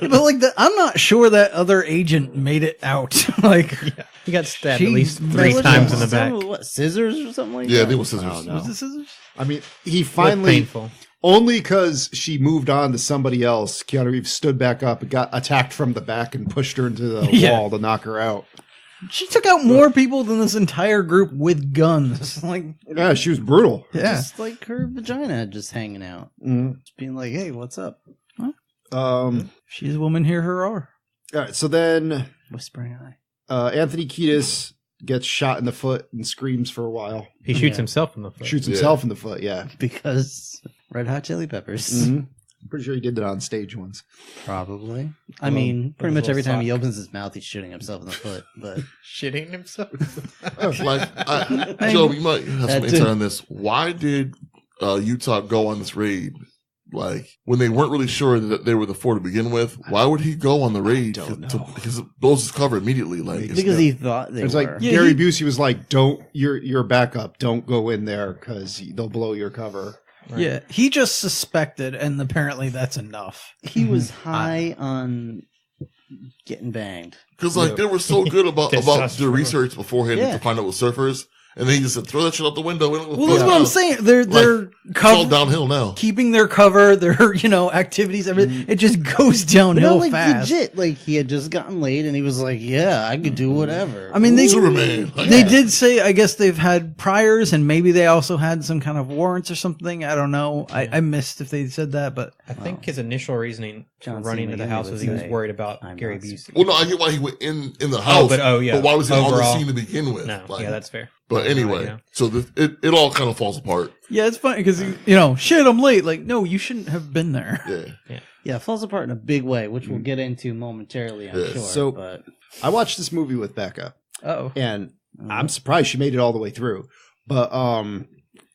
But I'm not sure that other agent made it out. He got stabbed She- at least What 3 was times it? in the back. What, scissors or something like Yeah, that? I think it was scissors. I don't know. Was it scissors? I mean, he Looked finally, painful. only because she moved on to somebody else, Keanu Reeves stood back up and got attacked from the back and pushed her into the Yeah. wall to knock her out. She took out more people than this entire group with guns. Yeah, she was brutal. Yeah. Just like her vagina just hanging out. Mm. Just being like, hey, what's up? She's a woman, here her are. All right, so then Whispering eye. Anthony Kiedis gets shot in the foot and screams for a while. He shoots Yeah. himself in the foot. Shoots himself in the foot, yeah. Because Red Hot Chili Peppers. Mhm. I'm pretty sure he did that on stage once. Probably. I mean, pretty with much a every little time he sock. opens his mouth, he's shooting himself in the foot. But Shitting himself. Joe, you might have some That insight too. on this. Why did Utah go on this raid? When they weren't really sure that they were the 4 to begin with, why would he go on the raid? Because those is covered immediately. because he thought they It's were. like Gary Busey was like, "Don't, you're backup. Don't go in there because they'll blow your cover." Right. Yeah. He just suspected, and apparently that's enough. He was high on getting banged. Because they were so good about Testosterone. the research beforehand Yeah. to find out with surfers. And then he just said, throw that shit out the window. Well, that's what I'm saying. They're it's all downhill now. keeping their cover, their activities, everything. It just goes downhill fast. Legit, like he had just gotten laid, and he was like, "Yeah, I could do whatever." I mean, Superman. They did say, I guess they've had priors, and maybe they also had some kind of warrants or something. I don't know. I missed if they said that, but I think his initial reasoning for John running Cena into the house was he was worried about Gary Busey. Well, no, I get why he went in the house. But why was he on the overall, scene to begin with? No, Like, yeah, that's fair. But anyway, so it all kind of falls apart. yeah, it's funny because shit, I'm late. Like, no, you shouldn't have been there. Yeah, it falls apart in a big way, which we'll get into momentarily, I'm sure. So but I watched this movie with Becca, and Mm-hmm. I'm surprised she made it all the way through. But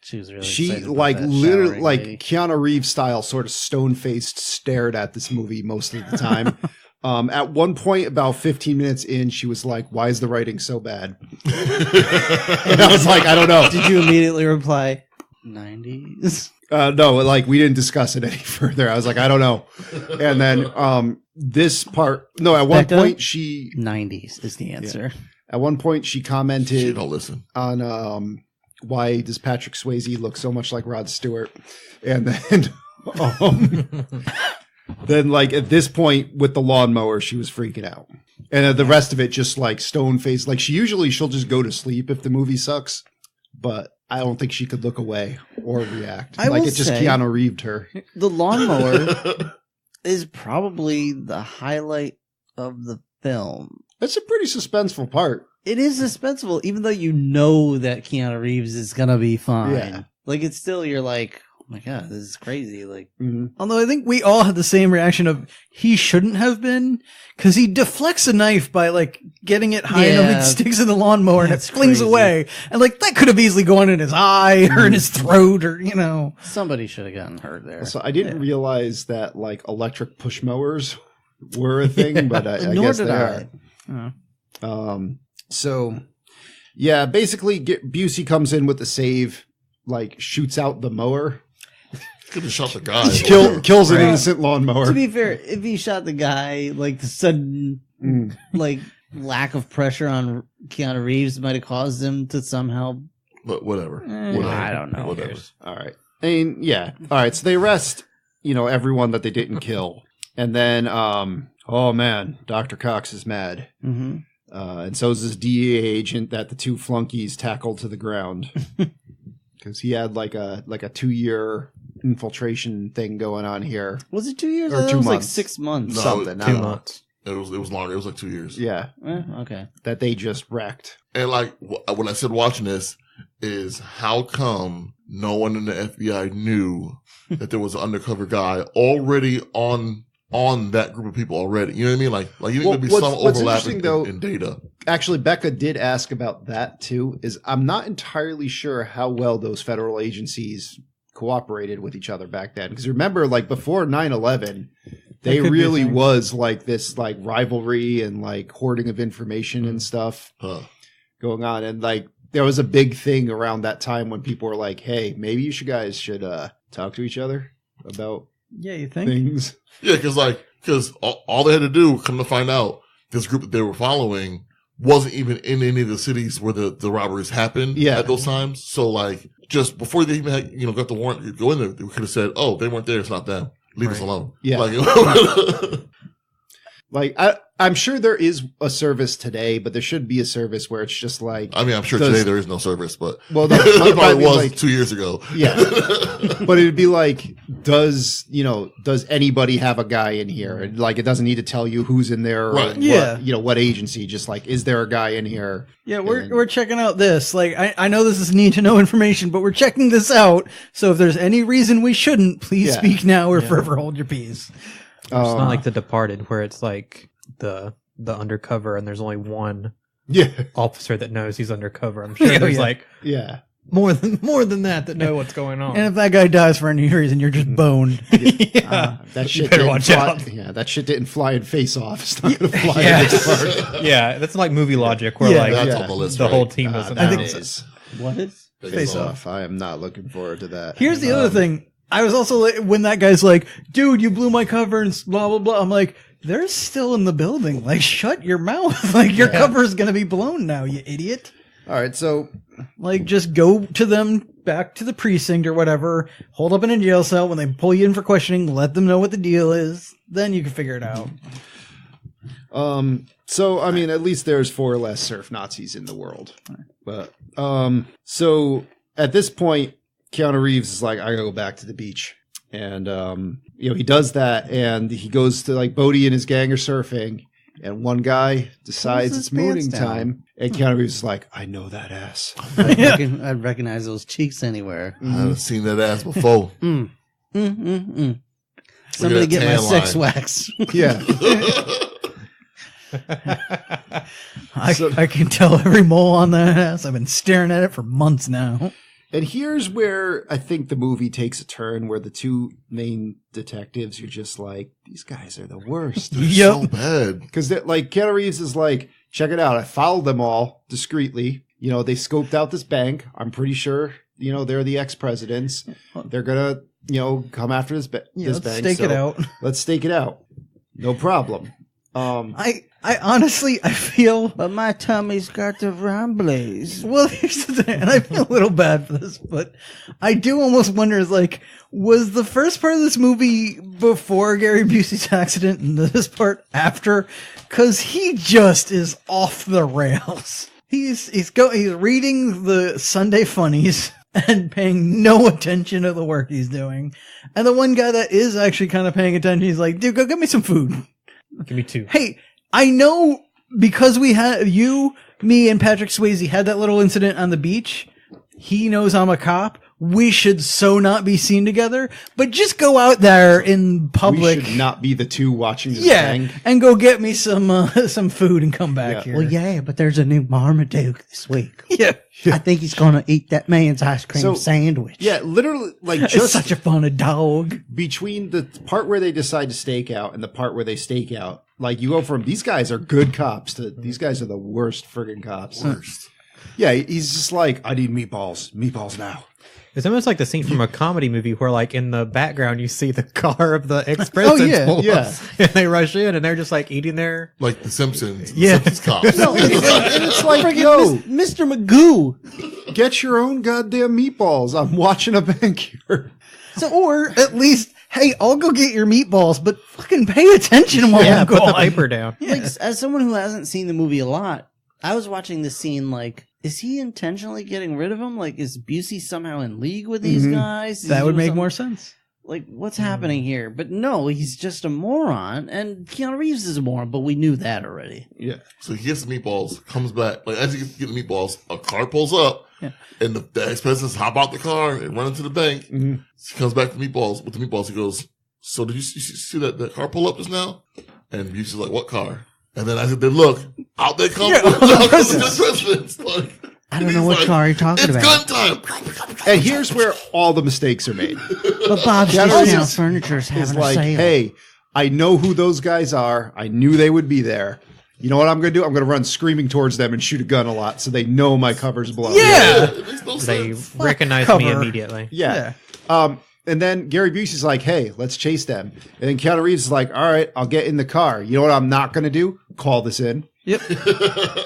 she was really she excited about like that literally showering like lady. Keanu Reeves style, sort of stone faced, stared at this movie most of the time. At one point, about 15 minutes in, she was like, "Why is the writing so bad?" And I was like, "I don't know." Did you immediately reply 90s? No, like we didn't discuss it any further. I was like, "I don't know." And then this part, no, at one Becca? point she 90s is the answer. at one point she commented Shit, don't listen. on why does Patrick Swayze look so much like Rod Stewart, and then then like at this point with the lawnmower she was freaking out, and the rest of it just like stone faced. Like she'll just go to sleep if the movie sucks, but I don't think she could look away or react. I Like will it just say- Keanu Reeved her. The lawnmower is probably the highlight of the film. That's a pretty suspenseful part. It is suspenseful, even though you know that Keanu Reeves is gonna be fine. Yeah. Like it's still, you're like, oh my god, this is crazy. Like, Although I think we all had the same reaction of he shouldn't have been, because he deflects a knife by like getting it high enough Yeah. it sticks in the lawnmower and it That's flings crazy. away, and like that could have easily gone in his eye or in his throat or somebody should have gotten hurt there. So I didn't realize that like electric push mowers were a thing, but I Nor guess did they I. are. So yeah, basically Busey comes in with the save, like shoots out the mower, Could have shot the guy. kills an innocent lawnmower. To be fair, if he shot the guy, like the sudden like lack of pressure on Keanu Reeves might have caused him to somehow. But whatever. I don't know. Whatever. All right. I mean, yeah. All right. So they arrest, everyone that they didn't kill. And then, oh man, Dr. Cox is mad. Mm-hmm. And so is this DEA agent that the two flunkies tackled to the ground. Because he had like a 2-year infiltration thing going on here. Was it 2 years? Or I thought 2 it was like months. 6 months. No, Something. I 2 don't know. months. It was longer. It was like 2 years. Yeah. Okay. That they just wrecked. And like when I said watching this is how come no one in the FBI knew that there was an undercover guy already on that group of people already? You know what I mean? Like you think there'd be some what's overlap interesting, though, in data. Actually, Becca did ask about that too. Is I'm not entirely sure how well those federal agencies cooperated with each other back then. Because remember, like before 9/11, they really was like this like rivalry and like hoarding of information and stuff going on. And like there was a big thing around that time when people were like, "Hey, maybe you guys should talk to each other about Yeah, you think? things." Yeah, because all they had to do, come to find out, this group that they were following wasn't even in any of the cities where the robberies happened at those times. So like just before they even had, got the warrant to go in there, they could have said, "Oh, they weren't there. It's not them. Leave us alone." Yeah. Like I'm sure there is a service today, but there should be a service where it's just like. I mean, I'm sure today there is no service, but it probably was like 2 years ago. Yeah, but it'd be like, does anybody have a guy in here? And like, it doesn't need to tell you who's in there, or what agency. Just like, is there a guy in here? Yeah, we're checking out this. Like, I know this is need to know information, but we're checking this out. So if there's any reason we shouldn't, please speak now or forever hold your peace. It's not like The Departed, where it's like the undercover and there's only one officer that knows he's undercover. I'm sure there's like more than that know what's going on. And if that guy dies for any reason, you're just boned. That shit better watch out. Yeah, that shit didn't fly in Face Off. It's not going to fly Yeah. in this part. Yeah, that's like movie logic where like That's on the list, the right? whole team was That announced. is What is? Face Off. I am not looking forward to that. Here's the other thing. I was also like, when that guy's like, dude, you blew my cover and blah, blah, blah. I'm like, they're still in the building. Like, shut your mouth. Like, your cover is going to be blown now, you idiot. All right, so Like, just go to them back to the precinct or whatever, hold up in a jail cell. When they pull you in for questioning, let them know what the deal is. Then you can figure it out. so I mean, at least there's 4 less surf Nazis in the world. But so at this point, Keanu Reeves is like, I gotta go back to the beach. And he does that, and he goes to, like, Bodie and his gang are surfing, and one guy decides it's mooning time, and Keanu Reeves is like, I know that ass. I'd recognize those cheeks anywhere. I haven't seen that ass before. Somebody get my tan sex line. wax. Yeah. I can tell every mole on that ass. I've been staring at it for months now. And here's where I think the movie takes a turn, where the 2 main detectives are just like, these guys are the worst. They're so bad. Because, like, Keanu Reeves is like, check it out. I followed them all discreetly. They scoped out this bank. I'm pretty sure, they're the ex-presidents. They're going to, come after this bank. Let's stake it out. Let's stake it out. No problem. I honestly, I feel... But my tummy's got the rumblies. Well, here's the thing, and I feel a little bad for this, but I do almost wonder, was the first part of this movie before Gary Busey's accident and this part after? Because he just is off the rails. He's reading the Sunday funnies and paying no attention to the work he's doing. And the one guy that is actually kind of paying attention, he's like, dude, go get me some food. Give me 2. Hey, I know because we had me and Patrick Swayze had that little incident on the beach. He knows I'm a cop. We should so not be seen together, but just go out there in public. We should not be the 2 watching this thing. And go get me some food and come back here. Well, yeah, but there's a new Marmaduke this week. Yeah. I think he's going to eat that man's ice cream sandwich. Yeah, literally, like, It's just such a fun dog. between the part where they decide to stake out and the part where they stake out, like, you go from these guys are good cops to these guys are the worst friggin' cops. Worst. Yeah, he's just like, I need meatballs now. It's almost like the scene from a comedy movie where, like, in the background you see the car of the ex-president pull up, and they rush in and they're just like eating their Like the Simpsons. The Yeah. Simpsons cops. No, and it's like, yo, Mr. Magoo. get your own goddamn meatballs. I'm watching a bank here. Or at least, hey, I'll go get your meatballs, but fucking pay attention while I'm put going. the paper down. Like, as someone who hasn't seen the movie a lot, I was watching the scene like, is he intentionally getting rid of him? Like, is Busey somehow in league with these guys? That would make more sense. Like, what's happening here? But no, he's just a moron, and Keanu Reeves is a moron, but we knew that already. Yeah. So he gets the meatballs, comes back. Like, as he gets the meatballs, a car pulls up, and the ex-presidents hop out the car and run into the bank. Mm-hmm. He comes back with the meatballs. He goes, so did you see that car pull up just now? And Busey's like, what car? And then I said, look, out they come. The presidents. Like, I don't know what car you're talking it's about. gun time. And here's where all the mistakes are made. But Bob's Keanu Discount Reeves Furniture's It's having a like, sale. hey, I know who those guys are. I knew they would be there. You know what I'm going to do? I'm going to run screaming towards them and shoot a gun a lot so they know my cover's blown. Yeah. It makes no They sense. recognize me cover. immediately. Yeah. And then Gary Busey's like, hey, let's chase them. And then Keanu Reeves is like, all right, I'll get in the car. You know what I'm not going to do? Call this in. Yep.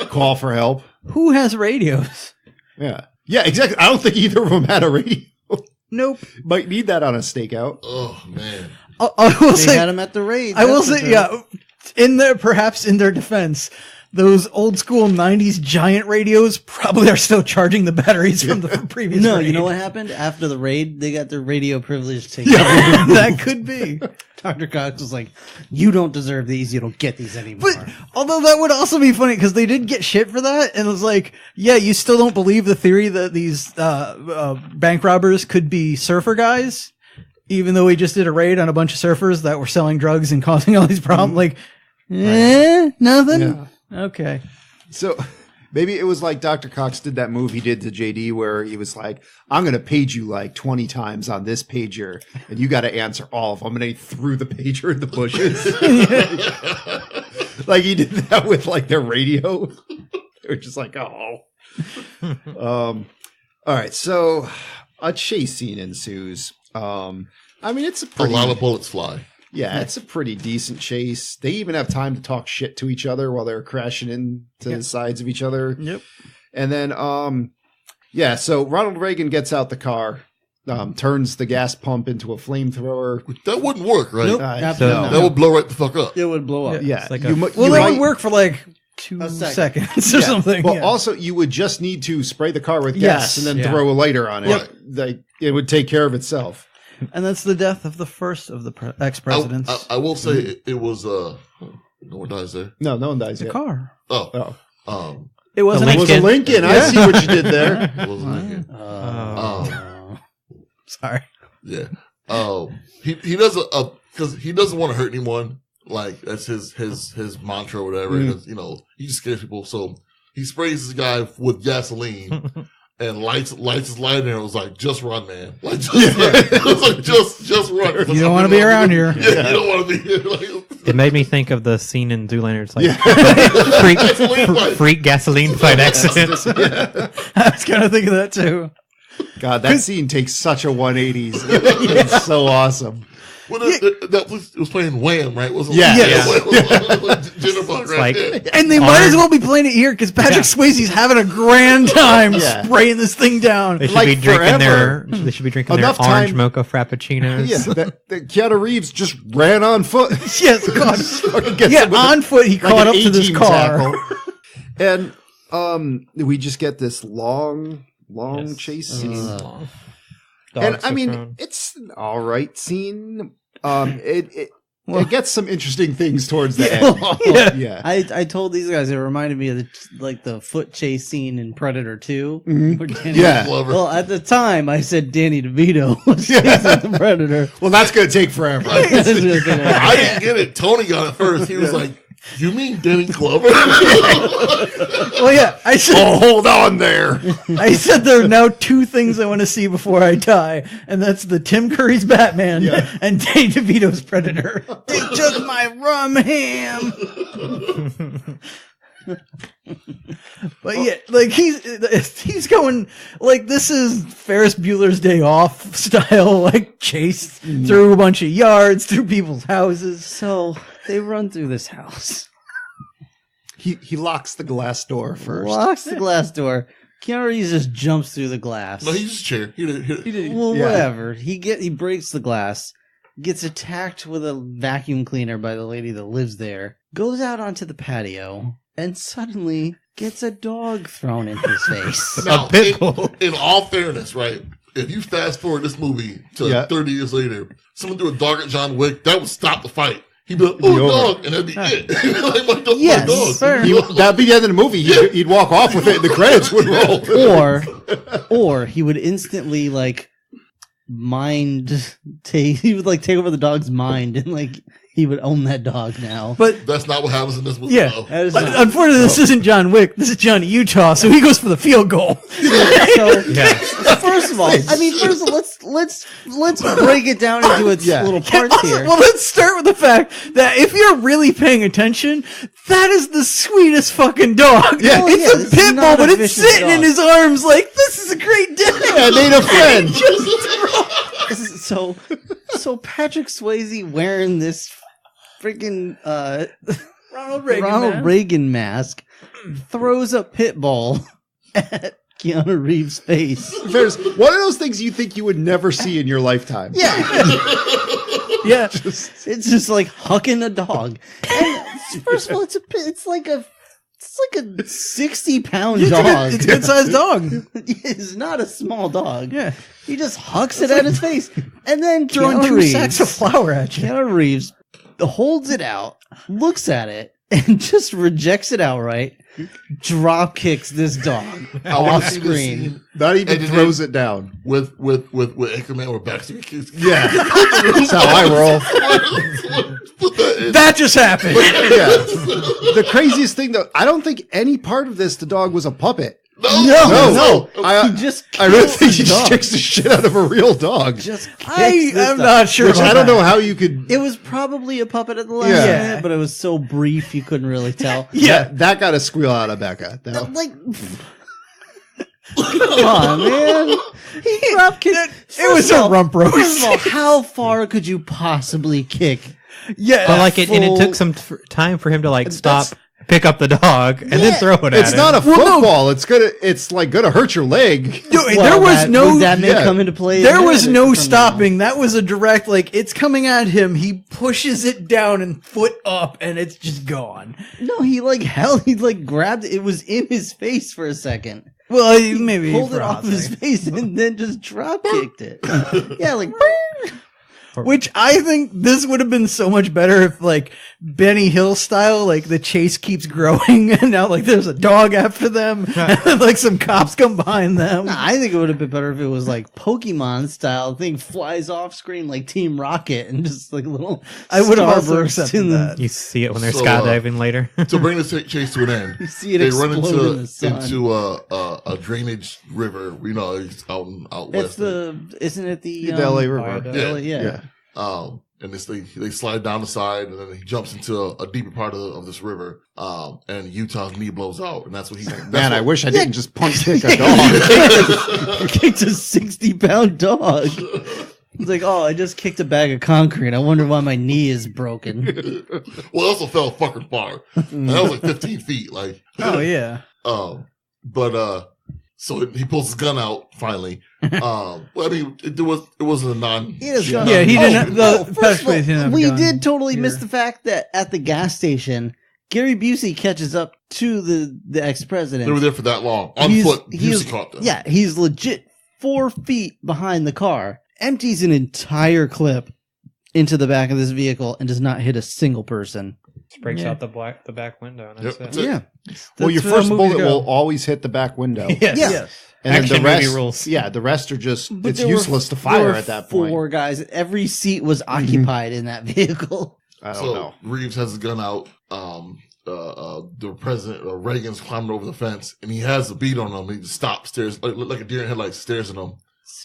Call for help. Who has radios? Yeah. Yeah, exactly. I don't think either of them had a radio. Nope. Might need that on a stakeout. Oh, man. I will They say, had him at the raid. I will that's say, for yeah, perhaps in their defense, those old school 90s giant radios probably are still charging the batteries from the previous No, raid. you know what happened? After the raid, they got their radio privilege taken. That could be. Dr. Cox was like, you don't deserve these. You don't get these anymore. But although that would also be funny because they did get shit for that, and it was like, yeah, you still don't believe the theory that these bank robbers could be surfer guys, even though we just did a raid on a bunch of surfers that were selling drugs and causing all these problems. Like, nothing. Yeah. Okay. So maybe it was like Dr. Cox did that move he did to JD where he was like, I'm going to page you like 20 times on this pager and you got to answer all of them. And then he threw the pager in the bushes. Like he did that with like their radio. They were just like, oh. All right. So a chase scene ensues. I mean, it's A lot of bullets fly. yeah, it's a pretty decent chase. They even have time to talk shit to each other while they're crashing into the sides of each other. Yep. And then, so Ronald Reagan gets out the car, turns the gas pump into a flamethrower. That wouldn't work, right? Nope, absolutely not. That would blow right the fuck up. It would blow up. Yeah. It's like that would work for like 2 seconds or something. Well, also, you would just need to spray the car with gas and then throw a lighter on it. Right. Like, it would take care of itself. And that's the death of the first of the ex-presidents. I will say it was no one dies there. No one dies the yet. car. Oh. It wasn't It was a Lincoln. I see what you did there. It wasn't Lincoln. Sorry. Yeah. He doesn't because he doesn't want to hurt anyone. Like that's his mantra or whatever. Mm. He just scares people. So he sprays this guy with gasoline and lights his light, and it was like, just run, man. Like it was like just run. You don't want to be around here. Yeah, you don't want to be here. Like, it made me think of the scene in Zoolander. It's like freak gasoline fight accident. I was kind of thinking of that too. God, that scene takes such a 180s. It's so awesome. Well, that was playing Wham, right? Wasn't yeah. And they might as well be playing it here because Patrick Swayze's having a grand time spraying this thing down. They should be drinking their orange mocha frappuccinos. Yeah, the Keanu Reeves just ran on foot. Yes, God. On foot he caught up to this car. And we just get this long chase scene. And I mean, it's an all right scene. It gets some interesting things towards the end. Yeah. I told these guys it reminded me of the foot chase scene in Predator 2. Mm-hmm. Well, at the time I said Danny DeVito was chasing the Predator. Well, that's gonna take forever. I didn't get it. Tony got it first. He was like, "You mean Danny Glover?" Well, yeah. I said, hold on there. I said there are now 2 things I want to see before I die, and that's the Tim Curry's Batman and Danny DeVito's Predator. They took my rum ham. But yeah, like he's going like this is Ferris Bueller's Day Off style, like chase through a bunch of yards, through people's houses. So they run through this house. He locks the glass door first. Locks the glass door. Keanu Reeves just jumps through the glass. No, he used a chair. He did. Well, whatever. He breaks the glass, gets attacked with a vacuum cleaner by the lady that lives there, goes out onto the patio, and suddenly gets a dog thrown in his face. Now, a pit bull. In all fairness, right? If you fast forward this movie to 30 years later, someone do a dog at John Wick, that would stop the fight. He'd be like, oh, dog, and that'd be it. Like, my dog. That'd be the end of the movie. He'd walk off with it, and the credits would roll. Or he would instantly, like, he would, like, take over the dog's mind, and, like, he would own that dog now. But that's not what happens in this movie. Yeah, but unfortunately, this isn't John Wick. This is Johnny Utah, so he goes for the field goal. First of all, let's break it down into its little parts here. Well, let's start with the fact that if you're really paying attention, that is the sweetest fucking dog. Yeah, it's a pit bull, but it's sitting in his arms like this is a great day. I made a friend. So Patrick Swayze wearing this freaking Ronald Reagan mask throws a pit bull at Keanu Reeves' face. There's one of those things you think you would never see in your lifetime. Yeah. Yeah. It's just like hucking a dog. And first of all, it's like a 60-pound dog. It's a good-sized dog. It's not a small dog. Yeah. He just hucks it at his face. And then throwing 2 sacks of flour at you. Keanu Reeves holds it out, looks at it, and just rejects it outright. Drop kicks this dog off screen. Not even throws it down. With Anchorman or Backstreet Kids. Yeah. That's how I roll. That just happened. The craziest thing, though, I don't think any part of this, the dog was a puppet. No. I really think he just kicks the shit out of a real dog. I'm not sure. I don't know how you could. It was probably a puppet at the last minute, but it was so brief you couldn't really tell. That got a squeal out of Becca. Like, come on, man. He drop kicked. It was a rump roast. First of all, how far could you possibly kick? Yeah, but like it took some time for him to like stop pick up the dog and then throw it at him. It's not a football. It's like gonna hurt your leg. No, there was no that may come into play. There was no stopping. That was a direct, like, it's coming at him. He pushes it down and foot up, and it's just gone. No, he grabbed it. It was in his face for a second. Well, maybe Pulled it off his face and then just drop kicked it. Yeah, like. Which I think this would have been so much better if, like, Benny Hill style, like, the chase keeps growing and now, like, there's a dog after them and, like, some cops come behind them. Nah, I think it would have been better if it was, like, Pokemon style thing flies off screen like Team Rocket and just, like, little... I would have also starbursts accepted in that. You see it when they're skydiving later. To bring this chase to an end, You see it they run explode in the sun. into a drainage river. You know, it's out west. Isn't it the... The LA River. Yeah. And they slide down the side, and then he jumps into a deeper part of this river. And Utah's knee blows out, and that's what he. Man, I wish I didn't just punch kick a dog. Kicked a 60-pound dog. It's like, oh, I just kicked a bag of concrete. I wonder why my knee is broken. Well, it also fell fucking far. And that was like 15 feet. Like, Oh, yeah. So he pulls his gun out finally. Well, I mean, it wasn't a non. He has gun. Yeah, he didn't. First of all, we gun did totally here. miss the fact that at the gas station, Gary Busey catches up to the ex-president. They were there for that long on foot. Busey caught them. Yeah, he's legit 4 feet behind the car. Empties an entire clip into the back of this vehicle and does not hit a single person. Just breaks out the back window. And that's Yep, it. that's it. Yeah. Well, your That's where first movies bullet go. will always hit the back window. Yes. And then Action the rest, movie rules. Yeah, the rest are just, But it's there were- useless to there fire were at that point. 4 guys. Every seat was occupied in that vehicle. I don't So know. Reeves has his gun out. The president Reagan's climbing over the fence, and he has a beat on him. He just stops, stares like a deer in headlights, stares at him.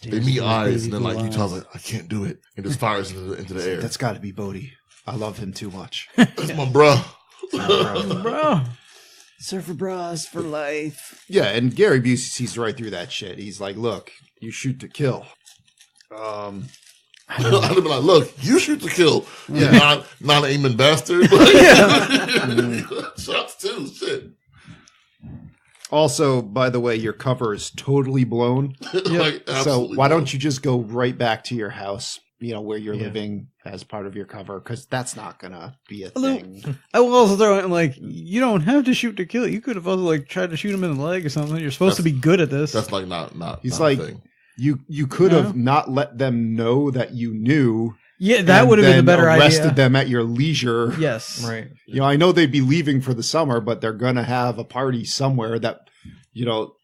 They meet eyes, and then like Utah's like, "I can't do it," and just fires into the air. That's got to be Bodie. I love him too much. That's my bruh. Bro. Surfer bras for life. Yeah, and Gary Busey sees right through that shit. He's like, "Look, you shoot to kill." I'd be like, "Look, you shoot to kill, you Yeah. non-aiming bastard." Like, shots too, shit. Also, by the way, your cover is totally blown. Like, So absolutely why not. don't you just go right back to your house, where you're living as part of your cover? Because that's not going to be a thing. I will also throw in, like, you don't have to shoot to kill. You could have also, like, tried to shoot him in the leg or something. You're supposed to be good at this. That's like not. He's not like, a thing. you could have not let them know that you knew. Yeah, that and would have been the then better arrested idea. them at your leisure. Yes. Right. I know they'd be leaving for the summer, but they're going to have a party somewhere that,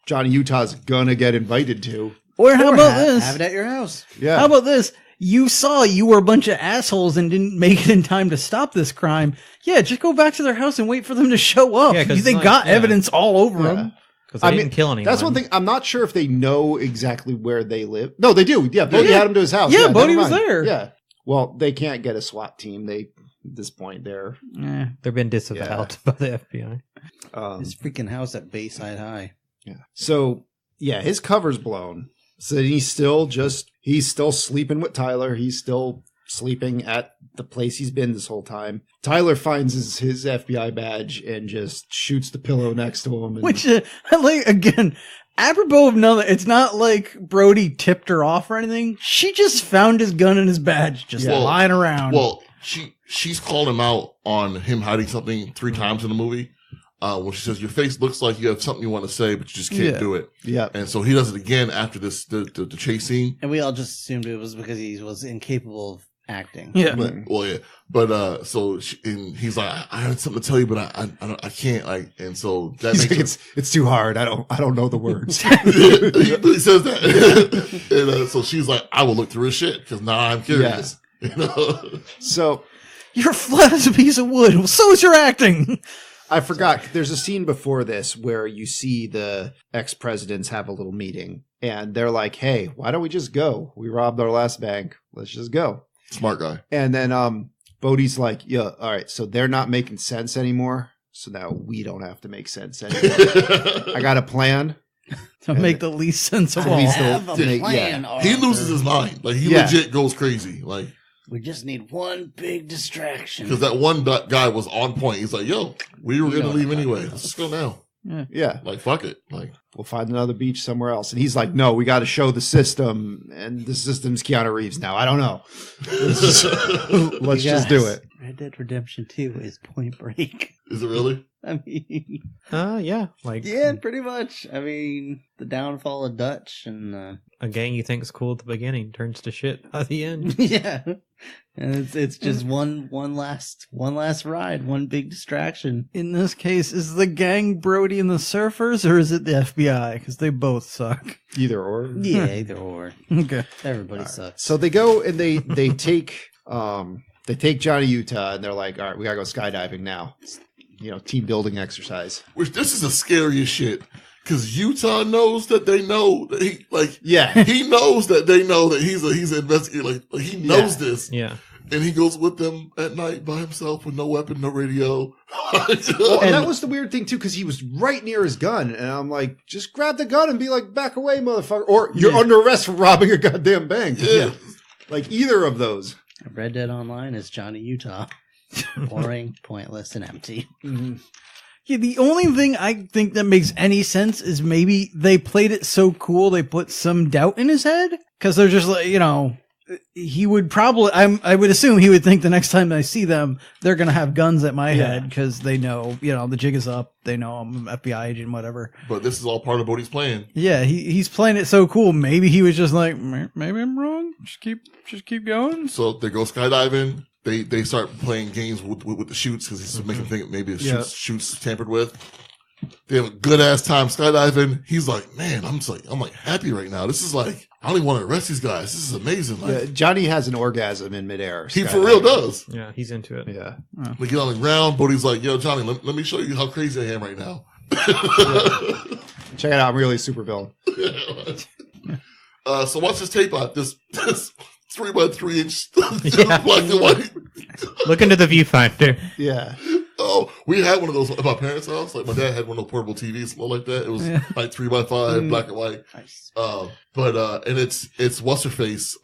Johnny Utah's going to get invited to. Or how about this? Have it at your house. Yeah. How about this? You saw you were a bunch of assholes and didn't make it in time to stop this crime. Yeah, just go back to their house and wait for them to show up. Yeah, 'cause they it's got like- evidence all over Yeah. them. Because they didn't kill anyone. That's one thing. I'm not sure if they know exactly where they live. No, they do. Yeah, Bodie had him to his house. Yeah, Bodie never was mind. there. Yeah. Well, they can't get a SWAT team. At this point, they're. They've been disavowed by the FBI. His freaking house at Bayside High. Yeah. So yeah, his cover's blown. So he's still sleeping with Tyler. He's still sleeping at the place he's been this whole time. Tyler finds his FBI badge and just shoots the pillow next to him. And, Which, like, again, apropos of nothing, it's not like Brody tipped her off or anything. She just found his gun and his badge just lying around. Well, she's called him out on him hiding something 3 times in the movie. When she says, "Your face looks like you have something you want to say, but you just can't do it." Yeah. And so he does it again after the chase scene. And we all just assumed it was because he was incapable of acting. Yeah. But and he's like, "I had something to tell you, but I can't." Like, and so that He's makes like, it's too hard. I don't know the words. he says that. And so she's like, "I will look through his shit because now I'm curious." So You're flat as a piece of wood. Well, so is your acting. I forgot. There's a scene before this where you see the ex-presidents have a little meeting, and they're like, "Hey, why don't we just go? We robbed our last bank. Let's just go." Smart guy. And then Bodie's like, "Yeah, all right. So they're not making sense anymore. So now we don't have to make sense anymore. I got a plan To make the least sense of to all. least Have a to make- plan. He loses his mind. Like he legit goes crazy. Like We just need one big distraction. Because that one guy was on point. He's like, yo, we were going to leave anyway. Let's just go now. Yeah. Like, fuck it. Like, we'll find another beach somewhere else. And he's like, no, we got to show the system. And the system's Keanu Reeves now. I don't know. Let's just do it. Red Dead Redemption 2 is Point Break. Is it really? I mean, yeah, like yeah, pretty much. I mean, the downfall of Dutch and a gang you think's cool at the beginning turns to shit at the end. yeah, and it's just one last ride, one big distraction. In this case, is the gang Brody and the Surfers, or is it the FBI? Because they both suck. Either or. Yeah, either or. Okay, everybody sucks. So they go and they take Johnny Utah, and they're like, all right, we gotta go skydiving now. Team building exercise. Which this is the scariest shit. Because Utah knows that they know that he knows that they know that he's an investigator. Like he knows this. Yeah. And he goes with them at night by himself with no weapon, no radio. Well, and that was the weird thing too, because he was right near his gun, and I'm like, just grab the gun and be like, back away, motherfucker, or you're under arrest for robbing a goddamn bank. Yeah. Like either of those. Red Dead Online is Johnny Utah. Boring, pointless, and empty. Mm-hmm. Yeah, the only thing I think that makes any sense is maybe they played it so cool they put some doubt in his head, because they're just like, he would probably, I would assume he would think the next time I see them, they're going to have guns at my head, because they know, the jig is up. They know I'm an FBI agent, whatever. But this is all part of what he's playing. Yeah, he's playing it so cool. Maybe he was just like, maybe I'm wrong. Just keep going. So they go skydiving. They start playing games with the chutes because he's making think maybe the chutes tampered with. They have a good ass time skydiving. He's like, man, I'm like happy right now. This is like, I don't even want to arrest these guys. This is amazing. Like, Johnny has an orgasm in midair. He for real does. Yeah, he's into it. Yeah. We get on the ground. Bodie's like, yo, Johnny, let me show you how crazy I am right now. Check it out. I'm really a super villain. So watch this tape out. This 3x3 inch black and white. Look into the viewfinder. Yeah. Oh, we had one of those at my parents' house. Like my dad had one of those portable TVs, something like that. It was like 3x5, black and white. Nice. And it's what's her face,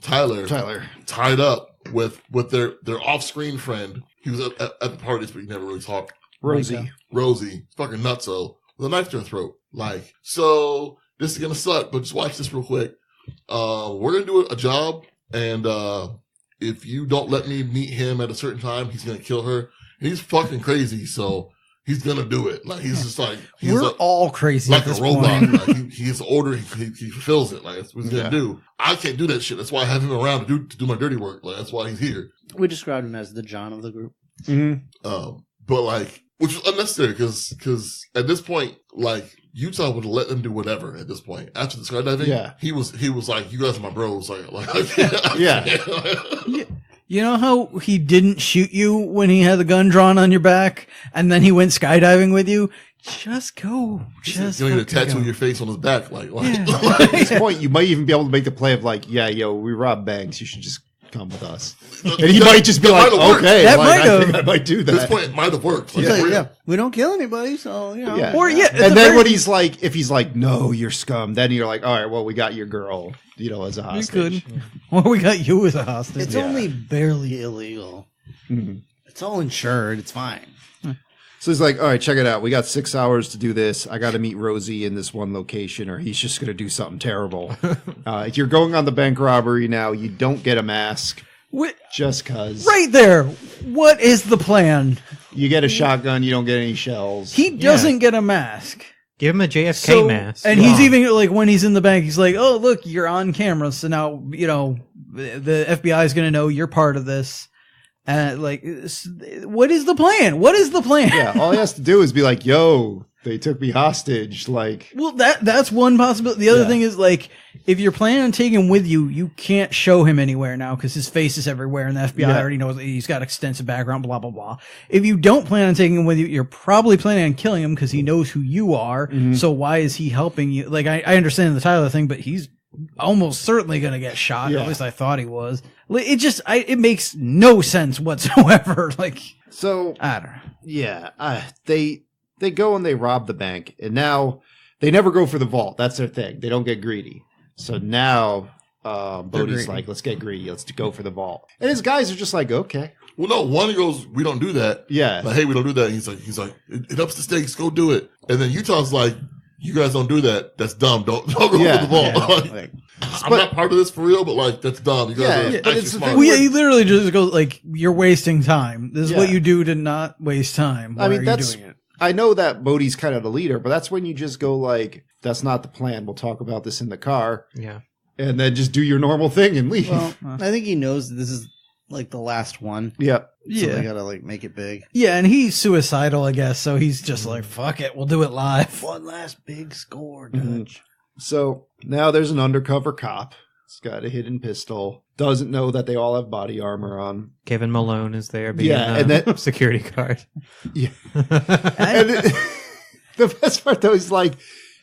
Tyler tied up with their off-screen friend. He was at the parties, but he never really talked. Rosie, fucking nutso, with a knife to her throat. Like, so this is gonna suck, but just watch this real quick. We're gonna do a job, and if you don't let me meet him at a certain time, he's gonna kill her. And he's fucking crazy, so he's gonna do it. Like he's just like we're all crazy, like at this a robot. Point. Like he has an order, he fulfills it. Like that's what he's gonna do. I can't do that shit. That's why I have him around to do my dirty work. Like that's why he's here. We described him as the John of the group. Mm-hmm. But like, which was unnecessary because at this point, like Utah would let them do whatever. At this point, after the skydiving, he was like, "You guys are my bros." Like I can't. Yeah. You know how he didn't shoot you when he had the gun drawn on your back, and then he went skydiving with you? Just go. Just you don't even tattoo your face on his back. Like at this point, you might even be able to make the play of like, "Yeah, yo, we robbed banks. You should just come with us." And he might just be like, "Okay, that like, I think I might do that." At this point, it might have worked. Like, we don't kill anybody, so Or and then when he's like, if he's like, "No, you're scum," then you're like, "All right, well, we got your girl, as a hostage." Or we got you as a hostage. It's only barely illegal. Mm-hmm. It's all insured. It's fine. So he's like, all right, check it out. We got 6 hours to do this. I got to meet Rosie in this one location, or he's just going to do something terrible. You're going on the bank robbery now. You don't get a mask. Just cause. Right there. What is the plan? You get a shotgun. You don't get any shells. He doesn't get a mask. Give him a JFK mask. And he's even like, when he's in the bank, he's like, oh, look, you're on camera. So now, the FBI is going to know you're part of this. Like, what is the plan? What is the plan? Yeah, all he has to do is be like, yo, they took me hostage. Like, well, that's one possibility. The other thing is, like, if you're planning on taking him with you, you can't show him anywhere now because his face is everywhere and the FBI already knows he's got extensive background, blah, blah, blah. If you don't plan on taking him with you, you're probably planning on killing him because he knows who you are. Mm-hmm. So why is he helping you? Like, I understand the Tyler thing, but he's almost certainly going to get shot. Yeah. At least I thought he was. It makes no sense whatsoever. Like, so I don't know. Yeah. They go and they rob the bank, and now they never go for the vault. That's their thing. They don't get greedy. So now Bodhi's like, let's get greedy. Let's go for the vault. And his guys are just like, okay. Well, no, one goes, we don't do that. Yeah. Like, hey, we don't do that. He's like, it ups the stakes. Go do it. And then Utah's like, you guys don't do that. That's dumb. Don't go for the vault. Like, I'm not part of this for real, but like, that's dumb. You guys are but actually it's the smart. thing he literally just goes like, "You're wasting time. This is what you do to not waste time. Why I mean, are you that's. doing it?" I know that Bodhi's kind of the leader, but that's when you just go like, "That's not the plan. We'll talk about this in the car." Yeah. And then just do your normal thing and leave. Well, I think he knows that this is like the last one. Yeah. So they gotta like make it big. Yeah, and he's suicidal, I guess. So he's just like, "Fuck it, we'll do it live." One last big score, Mhm. Dutch. So now there's an undercover cop. He's got a hidden pistol. Doesn't know that they all have body armor on. Kevin Malone is there being and that security guard. Yeah. And the best part though is like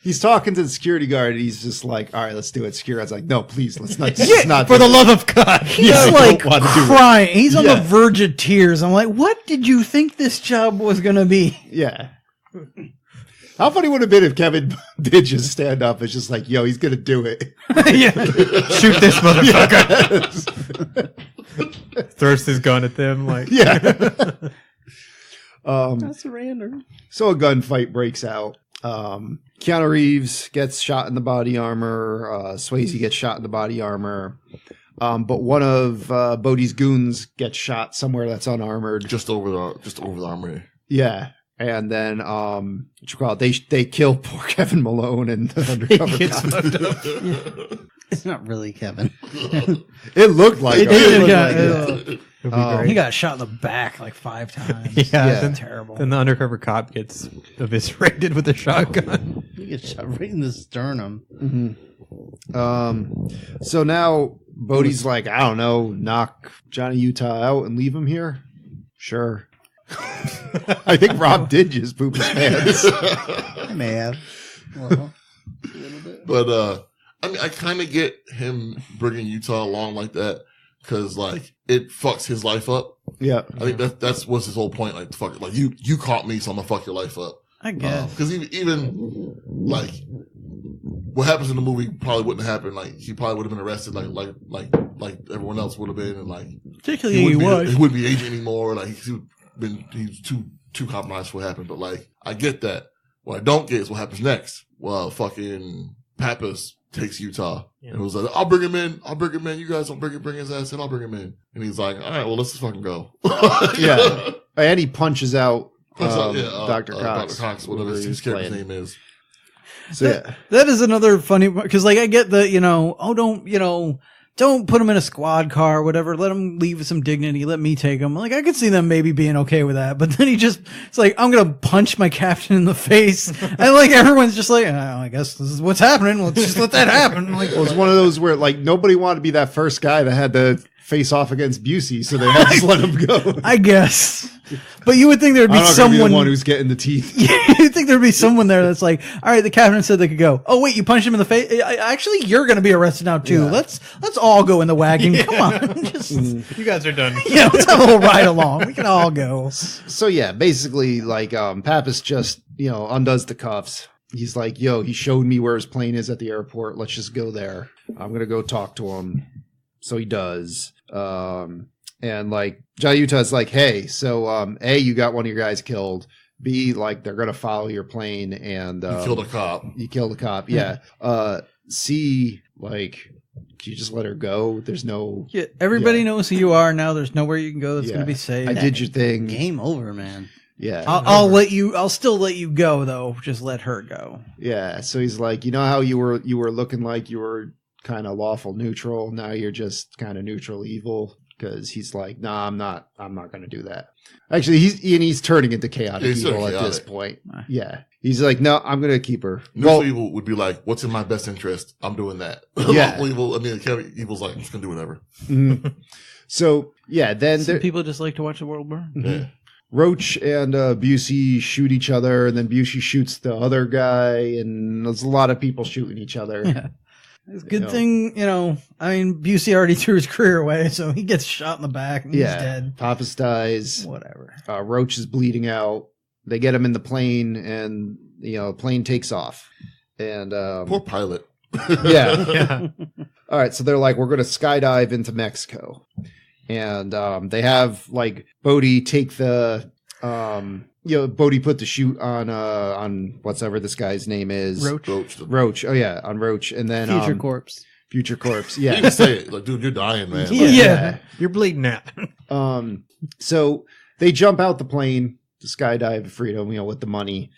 he's talking to the security guard and he's just like, all right, let's do it. Security guard's like, no, please, let's not. Not For the love of God, he's I like don't wanna do it. crying. He's on the verge of tears. I'm like, what did you think this job was gonna be? Yeah. How funny would it have been if Kevin did just stand up? It's just like, yo, he's gonna do it. Yeah. Shoot this motherfucker. Throws his gun at them like Yeah. That's random. So a gunfight breaks out. Keanu Reeves gets shot in the body armor. Swayze gets shot in the body armor. But one of Bodhi's goons gets shot somewhere that's unarmored. Just over the armory. Yeah. And then what you call it? They kill poor Kevin Malone and the undercover cop. It's not really Kevin. It looked like It him. did, yeah. It'd be great. He got shot in the back like 5 times. Yeah, Yeah. then, Terrible. then the undercover cop gets eviscerated with a shotgun. He gets shot right in the sternum. So now Bodhi's like, I don't know, knock Johnny Utah out and leave him here? Sure. I think Rob did just poop his pants. I may have. Well, a little bit. But I mean, I kind of get him bringing Utah along like that because like it fucks his life up. Yeah. I think that's what's his whole point. Like, fuck it. Like you caught me, so I'm gonna fuck your life up. I guess. Because even like what happens in the movie probably wouldn't happen. Like he probably would have been arrested, like everyone else would have been, and like Particularly he he wouldn't be agent anymore. Like he's too compromised for what happened. But like I get that. What I don't get is what happens next. Well, fucking Pappas takes Utah and was like, I'll bring him in. You guys don't bring his ass in. I'll bring him in. And he's like, all right, well, let's just fucking go. Yeah. And he punches out Dr. Cox. Dr. Cox, whatever his character's name is. So yeah. That is another funny because, like, I get the don't put him in a squad car or whatever. Let him leave with some dignity. Let me take him. Like, I could see them maybe being okay with that, but then it's like, I'm gonna punch my captain in the face, and like everyone's just like, oh, I guess this is what's happening. Let's just let that happen. Like, Well, it's one of those where like nobody wanted to be that first guy that had to face off against Busey, so they had to just let him go. I guess, but you would think there'd be I'm not gonna be someone the one who's getting the teeth. You'd think there'd be someone there that's like, all right, the captain said they could go. Oh wait, you punched him in the face. Actually, you're going to be arrested now too. Yeah. Let's all go in the wagon. Come on, just You guys are done. let's have a little ride along. We can all go. So yeah, basically like Pappas just, undoes the cuffs. He's like, yo, he showed me where his plane is at the airport. Let's just go there. I'm going to go talk to him. So he does. And like Johnny Utah's like, hey, so A, you got one of your guys killed. B, like they're gonna follow your plane and You killed a cop. You killed a cop, yeah. C, like, can you just let her go? There's no Yeah, everybody knows who you are now. There's nowhere you can go that's Yeah. going to be safe. I did your thing. Game over, man. Yeah. I'll still let you go though. Just let her go. Yeah. So he's like, you know how you were looking like you were kind of lawful neutral. Now you're just kind of neutral evil. Because he's like, nah, I'm not going to do that. Actually, he's turning into chaotic evil at this point. Yeah. He's like, no, I'm going to keep her. Neutral evil would be like, what's in my best interest? I'm doing that. Yeah. Lawful evil, I mean, evil's like, I'm just going to do whatever. Mhm. So, yeah, then Some people just like to watch the world burn. Yeah. Roach and Busey shoot each other, and then Busey shoots the other guy, and there's a lot of people shooting each other. Yeah. It's a good thing, I mean, Busey already threw his career away, so he gets shot in the back and he's dead. Pappas dies. Whatever. Roach is bleeding out. They get him in the plane, and, plane takes off. And, Poor pilot. yeah. all right, so they're like, we're going to skydive into Mexico. And they have like Bodhi take the, Bodhi put the chute on whatever this guy's name is. Roach. Oh yeah, on Roach. And then Future Corpse. Future Corpse. You Yeah. can say it. Like, dude, you're dying, man. Like, Yeah. You're bleeding out. So they jump out the plane to skydive to freedom, with the money.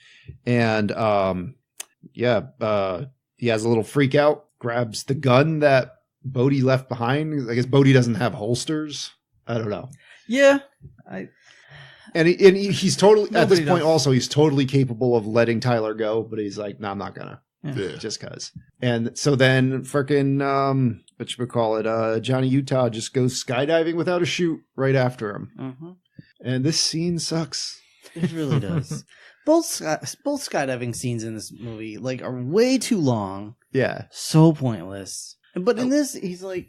And he has a little freak out, grabs the gun that Bodhi left behind. I guess Bodhi doesn't have holsters. I don't know. Yeah. And he's totally, at this Nobody point does. also, he's totally capable of letting Tyler go, but he's like, no, I'm not gonna. Yeah. Just cause. And so then frickin' Johnny Utah just goes skydiving without a chute right after him. Uh-huh. And this scene sucks. It really does. Both skydiving scenes in this movie are way too long. Yeah. So pointless. But in this, he's like,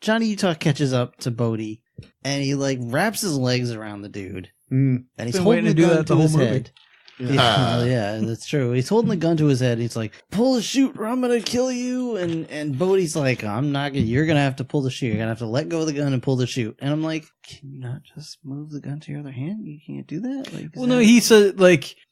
Johnny Utah catches up to Bodhi, and he wraps his legs around the dude, and he's Been holding waiting the to do gun that to the whole his movie. head. Yeah, that's true. He's holding the gun to his head. He's like, "Pull the chute, or I'm gonna kill you." And Bodhi's like, "I'm not gonna. You're gonna have to pull the chute. You're gonna have to let go of the gun and pull the chute." And I'm like, "Can you not just move the gun to your other hand? You can't do that." No, he said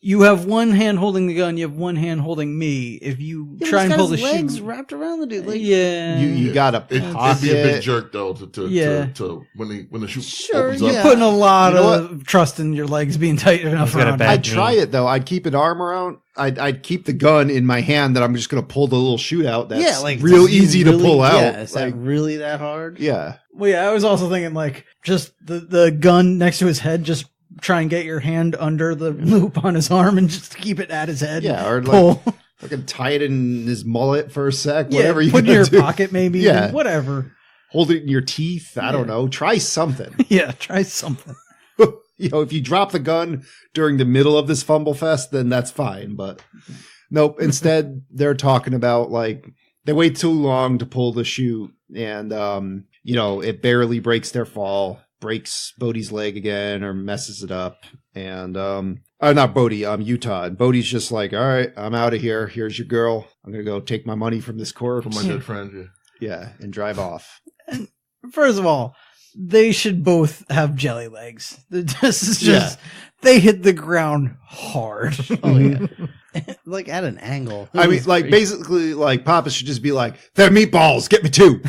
you have one hand holding the gun, you have one hand holding me. If you try and pull the legs chute, wrapped around the dude. You gotta It'd pocket. be a big jerk though to when the chute Sure, opens you're up. putting a lot You know of trust in your legs being tight enough He's got a around. bad- I'd try it though. I'd keep an arm around. I'd keep the gun in my hand that I'm just gonna pull the little chute out. That's real does he easy to really- pull out. Yeah, is that really that hard? Yeah. Well, yeah, I was also thinking just the gun next to his head, just try and get your hand under the loop on his arm and just keep it at his head. Yeah, or pull. I can tie it in his mullet for a sec. Yeah, Whatever you put it in your do. pocket maybe. Yeah. Whatever. Hold it in your teeth. I don't know. Try something. Yeah, try something. If you drop the gun during the middle of this fumble fest, then that's fine. But nope. Instead, they're talking about they wait too long to pull the chute, and it barely breaks their fall, breaks Bodhi's leg again, or messes it up, and not Bodhi, Utah, and Bodhi's just like, all right, I'm out of here. Here's your girl. I'm gonna go take my money from this corpse, From my dead friend. yeah, and drive off. First of all, they should both have jelly legs. This is just they hit the ground hard. Oh yeah, at an angle. I mean, basically, Papa should just be like, they're meatballs, get me two.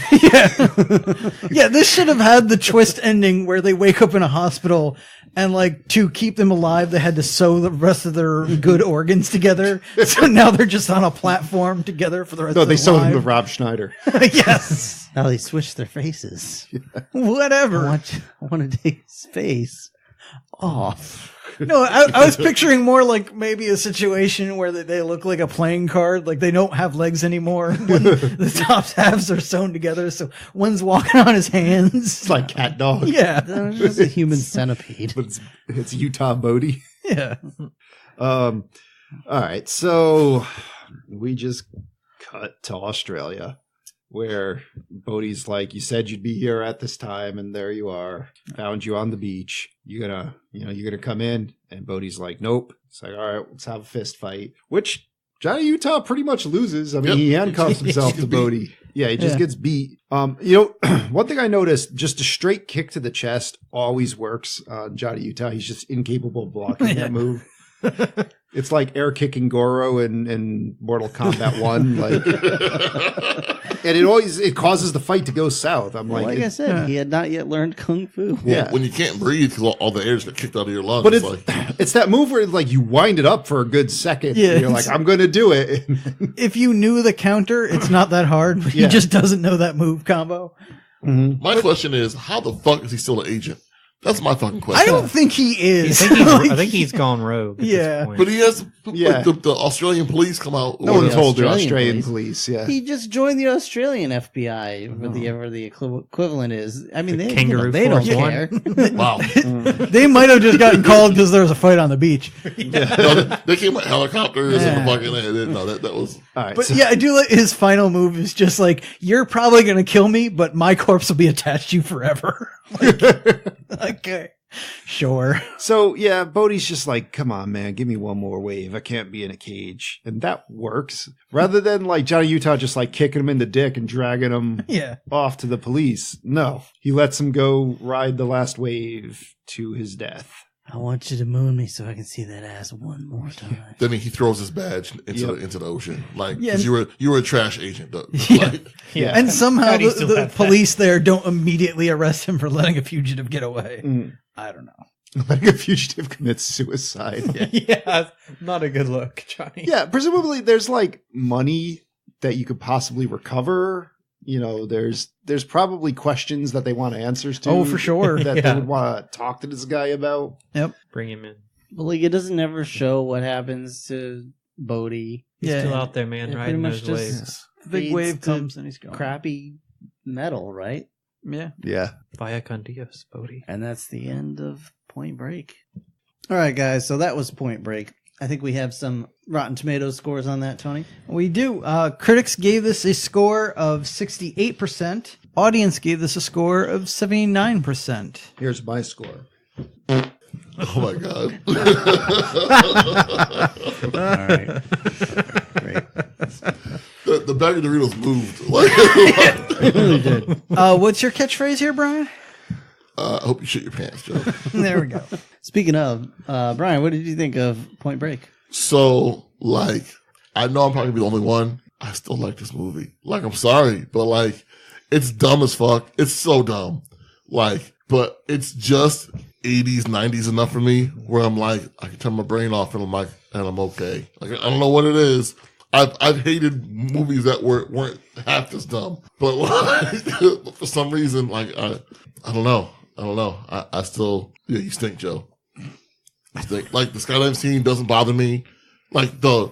Yeah, this should have had the twist ending where they wake up in a hospital and to keep them alive, they had to sew the rest of their good organs together. So now they're just on a platform together for the rest No, of their they sewed him to lives. Rob Schneider. Yes. Now they switched their faces. Whatever. I want to take his face off. No, I was picturing more maybe a situation where they look like a playing card, they don't have legs anymore. When the top halves are sewn together, so one's walking on his hands. It's like cat dog. Yeah, That was just a human centipede. But it's Utah Bodhi. yeah. All right, so we just cut to Australia, where Bodhi's like, you said you'd be here at this time, and there you are. Found you on the beach. You're gonna come in, and Bodhi's like, nope. It's like, all right, let's have a fist fight, which Johnny Utah pretty much loses. I mean, he handcuffs himself to Bodhi. Yeah, he just gets beat. One thing I noticed, just a straight kick to the chest always works on Johnny Utah. He's just incapable of blocking that move. It's like air kicking Goro in Mortal Kombat 1, and it causes the fight to go south. I'm Like I said, he had not yet learned kung fu. Yeah. When you can't breathe because all the air's got kicked out of your lungs. But it's it's that move where you wind it up for a good second. Yeah, and you're like, I'm going to do it. If you knew the counter, it's not that hard. But he just doesn't know that move combo. my question is, how the fuck is he still an agent? That's my fucking question. I don't think he is. I think he's gone rogue. At Yeah. this point. But he has Yeah. the Australian police come out. No one the told the Australian Australian police. police. Yeah. He just joined the Australian FBI, whatever the equivalent is. I mean, they, Kangaroo they don't Force care. Wow. They might have just gotten called because there was a fight on the beach. No, they came with helicopters and the fucking. No, that was. All right. But so- yeah, I do like his final move is just you're probably going to kill me, but my corpse will be attached to you forever. Okay. Sure. So yeah, Bodhi's just like, come on, man, give me one more wave. I can't be in a cage. And that works. Rather than like Johnny Utah just like kicking him in the dick and dragging him off to the police. No, he lets him go ride the last wave to his death. I want you to moon me so I can see that ass one more time. Then he throws his badge into the ocean, like Yeah. because you were a trash agent. Yeah. And somehow How do you the still have that? police there don't immediately arrest him for letting a fugitive get away. I don't know. Letting a fugitive commit suicide. Yeah, not a good look, Johnny. Yeah, presumably there's like money that you could possibly recover. You know, there's probably questions that they want answers to. Oh, for sure. That they would want to talk to this guy about. Yep. Bring him in. But like, it doesn't ever show what happens to Bodhi. He's Yeah. still out there, man, It riding pretty much those just- waves. The big Fades wave to comes and he's gone. Crappy metal, right? Yeah. Yeah. Vaya con Dios, Bodhi. And that's the end of Point Break. All right, guys. So that was Point Break. I think we have some Rotten Tomatoes scores on that, Tony. We do. Critics gave this a score of 68%. Audience gave this a score of 79%. Here's my score. Oh my god! All right. Great. The bag of Doritos moved. Like, It really did. What's your catchphrase here, Brian? I hope you shit your pants, Joe. There we go. Speaking of, Brian, what did you think of Point Break? So, like, I know I'm probably gonna be the only one. I still like this movie. Like, I'm sorry, but like, it's dumb as fuck. It's so dumb. Like, but it's just 80s, 90s enough for me where I'm like, I can turn my brain off and I'm okay. Like, I don't know what it is. I've hated movies that weren't half this dumb, but like, for some reason, like, I don't know. I still, you stink, Joe. I think like the skydive scene doesn't bother me. Like the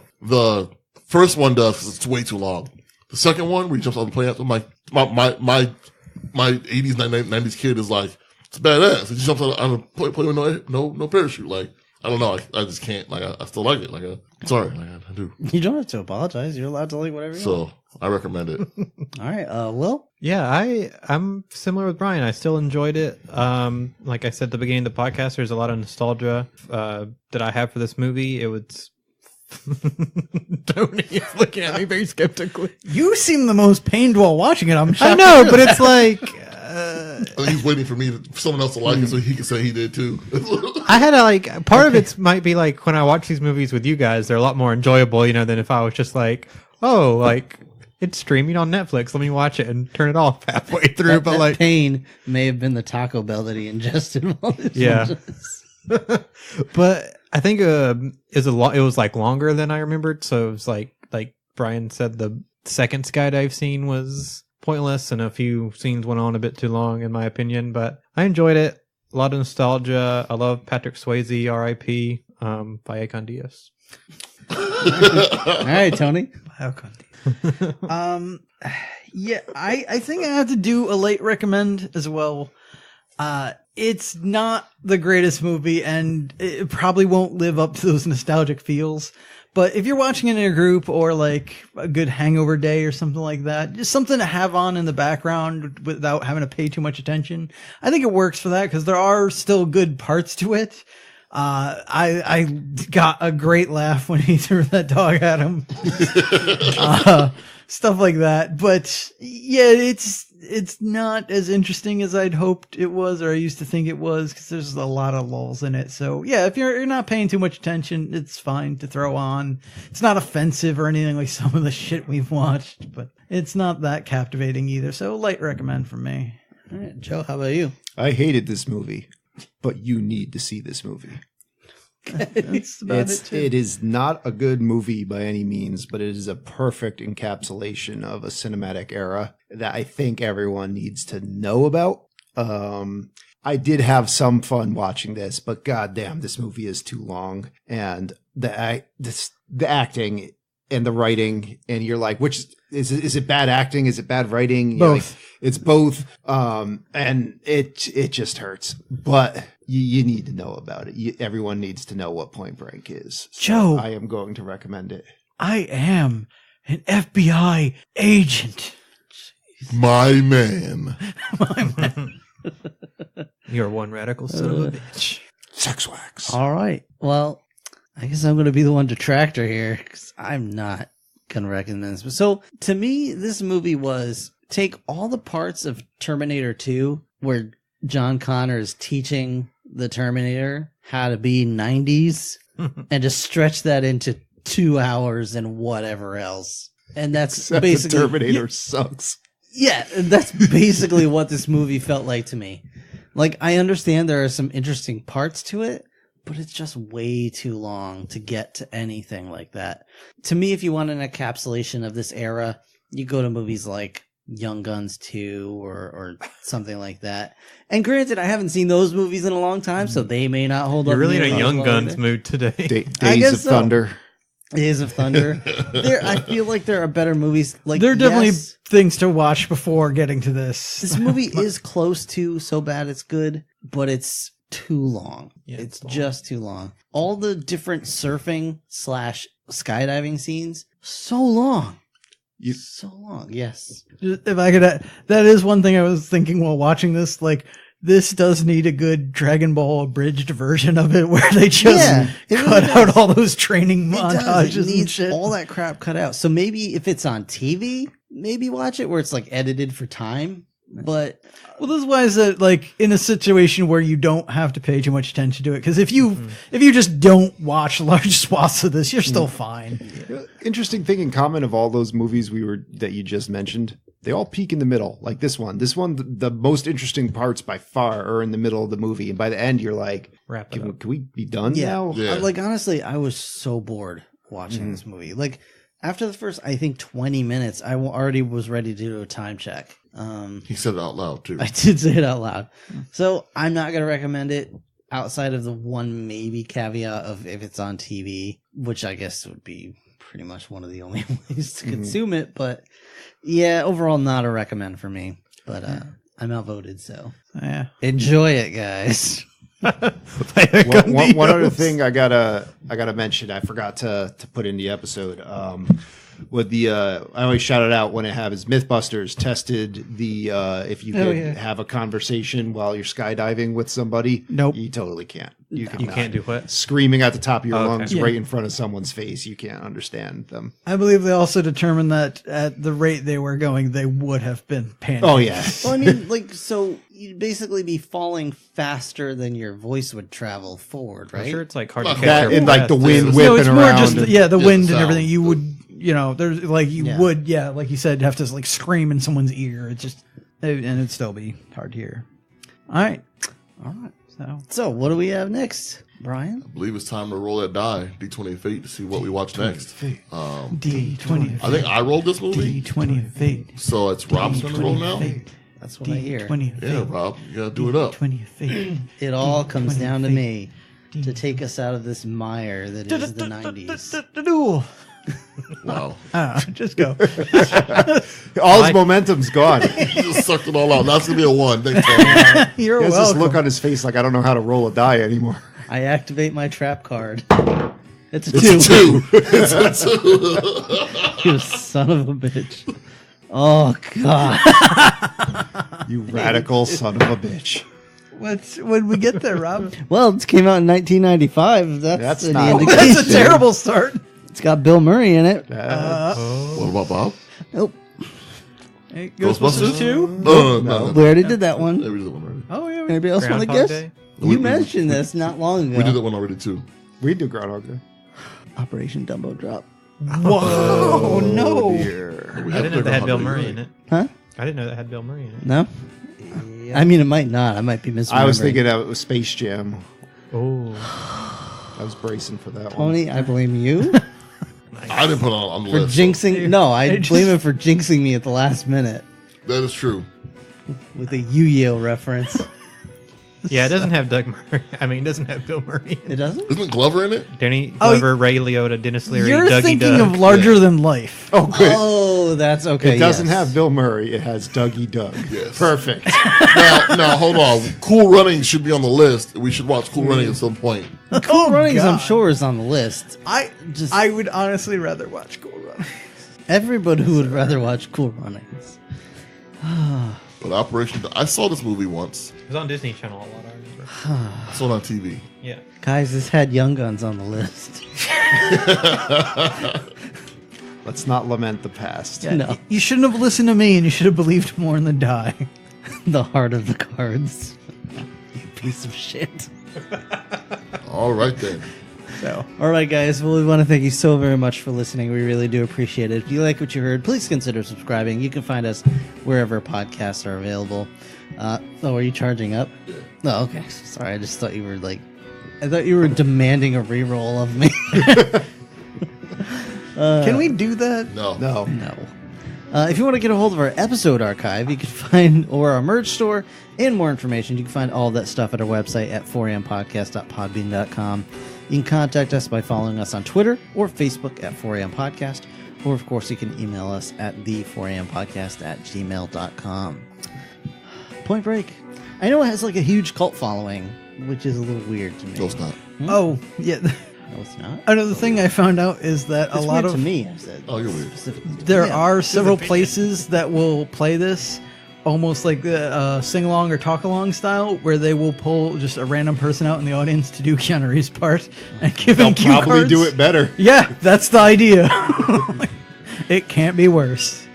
first one does because it's way too long. The second one where he jumps on the plane after my 80s 90s kid is like, it's badass. He just jumps on a plane with no parachute. Like, I don't know. I just can't. Like, I still like it. Like, sorry, like, I do. You don't have to apologize. You're allowed to like whatever you want. So I recommend it. All right. Will? Yeah, I'm similar with Brian. I still enjoyed it. Like I said at the beginning of the podcast, there's a lot of nostalgia that I have for this movie. It was Tony is looking at me very skeptically. You seem the most pained while watching it. I'm shocked. I know, but it's like He's waiting for someone else to like it so he can say he did too. I had a part of it might be like when I watch these movies with you guys, they're a lot more enjoyable, than if I was just like, oh, like it's streaming on Netflix. Let me watch it and turn it off halfway through. That pain may have been the Taco Bell that he ingested while this Yeah. was- But I think it was like longer than I remembered. So it was like Brian said, the second skydive scene was pointless, and a few scenes went on a bit too long, in my opinion. But I enjoyed it. A lot of nostalgia. I love Patrick Swayze, R.I.P. Vaya con Dios. All right, Tony. Yeah, I think I have to do a late recommend as well. It's not the greatest movie, and it probably won't live up to those nostalgic feels. But if you're watching it in a group or like a good hangover day or something like that, just something to have on in the background without having to pay too much attention, I think it works for that because there are still good parts to it. I got a great laugh when he threw that dog at him. Stuff like that. But yeah, it's not as interesting as I'd hoped it was, or I used to think it was, because there's a lot of lulls in it. So yeah, if you're not paying too much attention, it's fine to throw on. It's not offensive or anything like some of the shit we've watched, but it's not that captivating either. So light recommend from me. All right, Joe, how about you? I hated this movie, but you need to see this movie. That's about it too. It is not a good movie by any means, but it is a perfect encapsulation of a cinematic era that I think everyone needs to know about. I did have some fun watching this, but goddamn, this movie is too long, and the acting and the writing, and you're like, which is it bad acting? Is it bad writing? Both. Like, it's both, and it just hurts, but. You need to know about it. Everyone needs to know what Point Break is. So Joe. I am going to recommend it. I am an FBI agent. My man. You're one radical son of a bitch. Sex wax. All right. Well, I guess I'm going to be the one detractor here because I'm not going to recommend this. So to me, this movie was take all the parts of Terminator 2 where John Connor is teaching the Terminator how to be 90s and just stretch that into 2 hours and whatever else. And that's Except basically the Terminator sucks. Yeah, that's basically what this movie felt like to me. Like, I understand there are some interesting parts to it, but it's just way too long to get to anything like that. To me, if you want an encapsulation of this era, you go to movies like Young Guns 2 or something like that. And granted, I haven't seen those movies in a long time, so they may not hold up. You're really in a nearly as Young well Guns either. mood today. Days of Thunder. Days of Thunder. I feel like there are better movies. Like There are definitely yes, things to watch before getting to this. this movie is close to So Bad It's Good, but it's too long. Yeah, it's it's long. just too long. All the different surfing / skydiving scenes, so long. So long, yes. If I could, that is one thing I was thinking while watching this. Like, this does need a good Dragon Ball abridged version of it, where they just Yeah, it cut really out does. all those training It does. montages It and needs shit. all that crap cut out. So maybe if it's on TV, maybe watch it where it's like edited for time. But Well, this is why is that like in a situation where you don't have to pay too much attention to it. Because if you just don't watch large swaths of this, you're still fine. Interesting thing in common of all those movies that you just mentioned, they all peak in the middle. Like this one, the most interesting parts by far are in the middle of the movie, and by the end, you're like, Wrap it up. can we be done yeah, now? Yeah. like honestly, I was so bored watching this movie. Like after the first, I think 20 minutes, I already was ready to do a time check. He said it out loud too. I did say it out loud. So I'm not going to recommend it outside of the one maybe caveat of if it's on TV, which I guess would be pretty much one of the only ways to consume it. But yeah, overall, not a recommend for me. But I'm outvoted, so Yeah. enjoy it, guys. One other thing I gotta mention, I forgot to put in the episode. With the I always shout it out when I have is Mythbusters tested the if you can have a conversation while you're skydiving with somebody. Nope. You totally can't. You can't do what? Screaming at the top of your Okay. lungs Yeah. right in front of someone's face. You can't understand them. I believe they also determined that at the rate they were going, they would have been panicking. Oh yeah. Well, I mean, like, so you'd basically be falling faster than your voice would travel forward, right? I'm sure it's like hard Well, to that catch your and like the breath, wind too. whipping No, it's more around. just and- the Yeah, wind the and everything. sound. You would, there's like you Yeah. would, like you said, have to like scream in someone's ear. It's just, and it'd still be hard to hear. All right, So what do we have next, Brian? I believe it's time to roll that die, D20 of fate, to see what we watch next. D20. I think I rolled this movie, D20 of fate. so it's Rob's turn to roll now. That's what I hear. D20 of Yeah, fate. Rob, you gotta do it up. D20 of fate. It all comes D20 down to fate. me to take us out of this mire that is the 90s. Duel. Wow, Just go. All his momentum's gone. He he just sucked it all out. Now it's gonna be a 1. Thanks, Tom. You're has this welcome. look on his face like I don't know how to roll a die anymore. I activate my trap card. It's a It's 2. a 2. It's a 2. You son of a bitch. Oh, God. You radical son of a bitch. When we get there, Rob? Well, it came out in 1995. That's any not- indication. That's a terrible start. It's got Bill Murray in it. What about Bob? Nope. Hey, Ghostbusters 2? No. We already did that one. Yeah, we did that one already. Oh, yeah. Anybody else want to Groundhog guess? Day? You mentioned this not long ago. We did that one already too. We do Groundhog Day. Operation Dumbo Drop. Whoa, no. We I have didn't know to that had go Bill Hot Murray Day, in it. Huh? I didn't know that had Bill Murray in it. No? I mean, it might not. I might be misremembering. I was thinking that it was Space Jam. Oh, I was bracing for that one. Tony, I blame you I didn't put it on the for list. jinxing. No, I It just- blame him for jinxing me at the last minute That is true. with a Yu-Gi-Oh reference. yeah. It doesn't have Doug Murray. I mean, it doesn't have Bill Murray. In It it. doesn't? Isn't Glover in it? Danny Oh, Glover, Ray Liotta, Dennis Leary, You're Dougie thinking Doug. of Larger Than Life. Oh, good. Oh, that's okay. It doesn't yes. have Bill Murray. It has Dougie Doug. Yes. Perfect. Now, hold on. Cool Running should be on the list. We should watch Cool Running at some point. Cool Runnings, I'm God. sure, is on the list. I would honestly rather watch Cool Runnings. Everybody would rather watch Cool Runnings. But I saw this movie once. It was on Disney Channel a lot, I remember. I saw it on TV. Yeah. Guys, this had Young Guns on the list. Let's not lament the past. Yeah, No. You shouldn't have listened to me, and you should have believed more than Die. The heart of the cards. You piece of shit. All right then. So, All right, guys. Well, we want to thank you so very much for listening. We really do appreciate it. If you like what you heard, please consider subscribing. You can find us wherever podcasts are available. Are you charging up? No, okay. Sorry, I just thought you were I thought you were demanding a reroll of me. can we do that? No. No. No. If you want to get a hold of our episode archive, you can find, or our merch store, and more information, you can find all that stuff at our website at 4ampodcast.podbean.com. You can contact us by following us on Twitter or Facebook at 4ampodcast, or of course you can email us at the 4ampodcast@gmail.com. Point Break. I know it has a huge cult following, which is a little weird to me. No, it's not. Oh, yeah. No, it's not. Another thing I found out is that It's a lot weird of to me. I said. Oh, you're weird. Specifically to me. there Yeah. are several places that will play this almost like the sing along or talk along style, where they will pull just a random person out in the audience to do Keanu Reeves' part and give him They'll cue probably cards. do it better. Yeah, that's the idea. It can't be worse.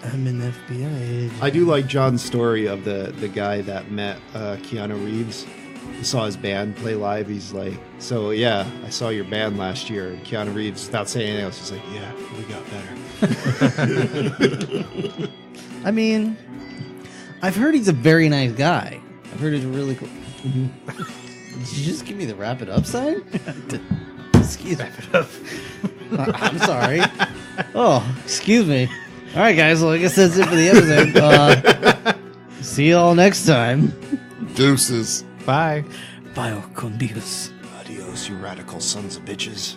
I'm an FBI agent. I do like John's story of the guy that met Keanu Reeves. He saw his band play live. He's like, so yeah, I saw your band last year. And Keanu Reeves, without saying anything else, he's like, yeah, we got better. I mean, I've heard he's a very nice guy. I've heard he's really cool. Did you just give me the wrap it up sign? Excuse me. I'm sorry. Oh, excuse me. All right, guys. Well, I guess that's it for the episode. See you all next time. Deuces. Bye. Vaya con Dios. Adios, you radical sons of bitches.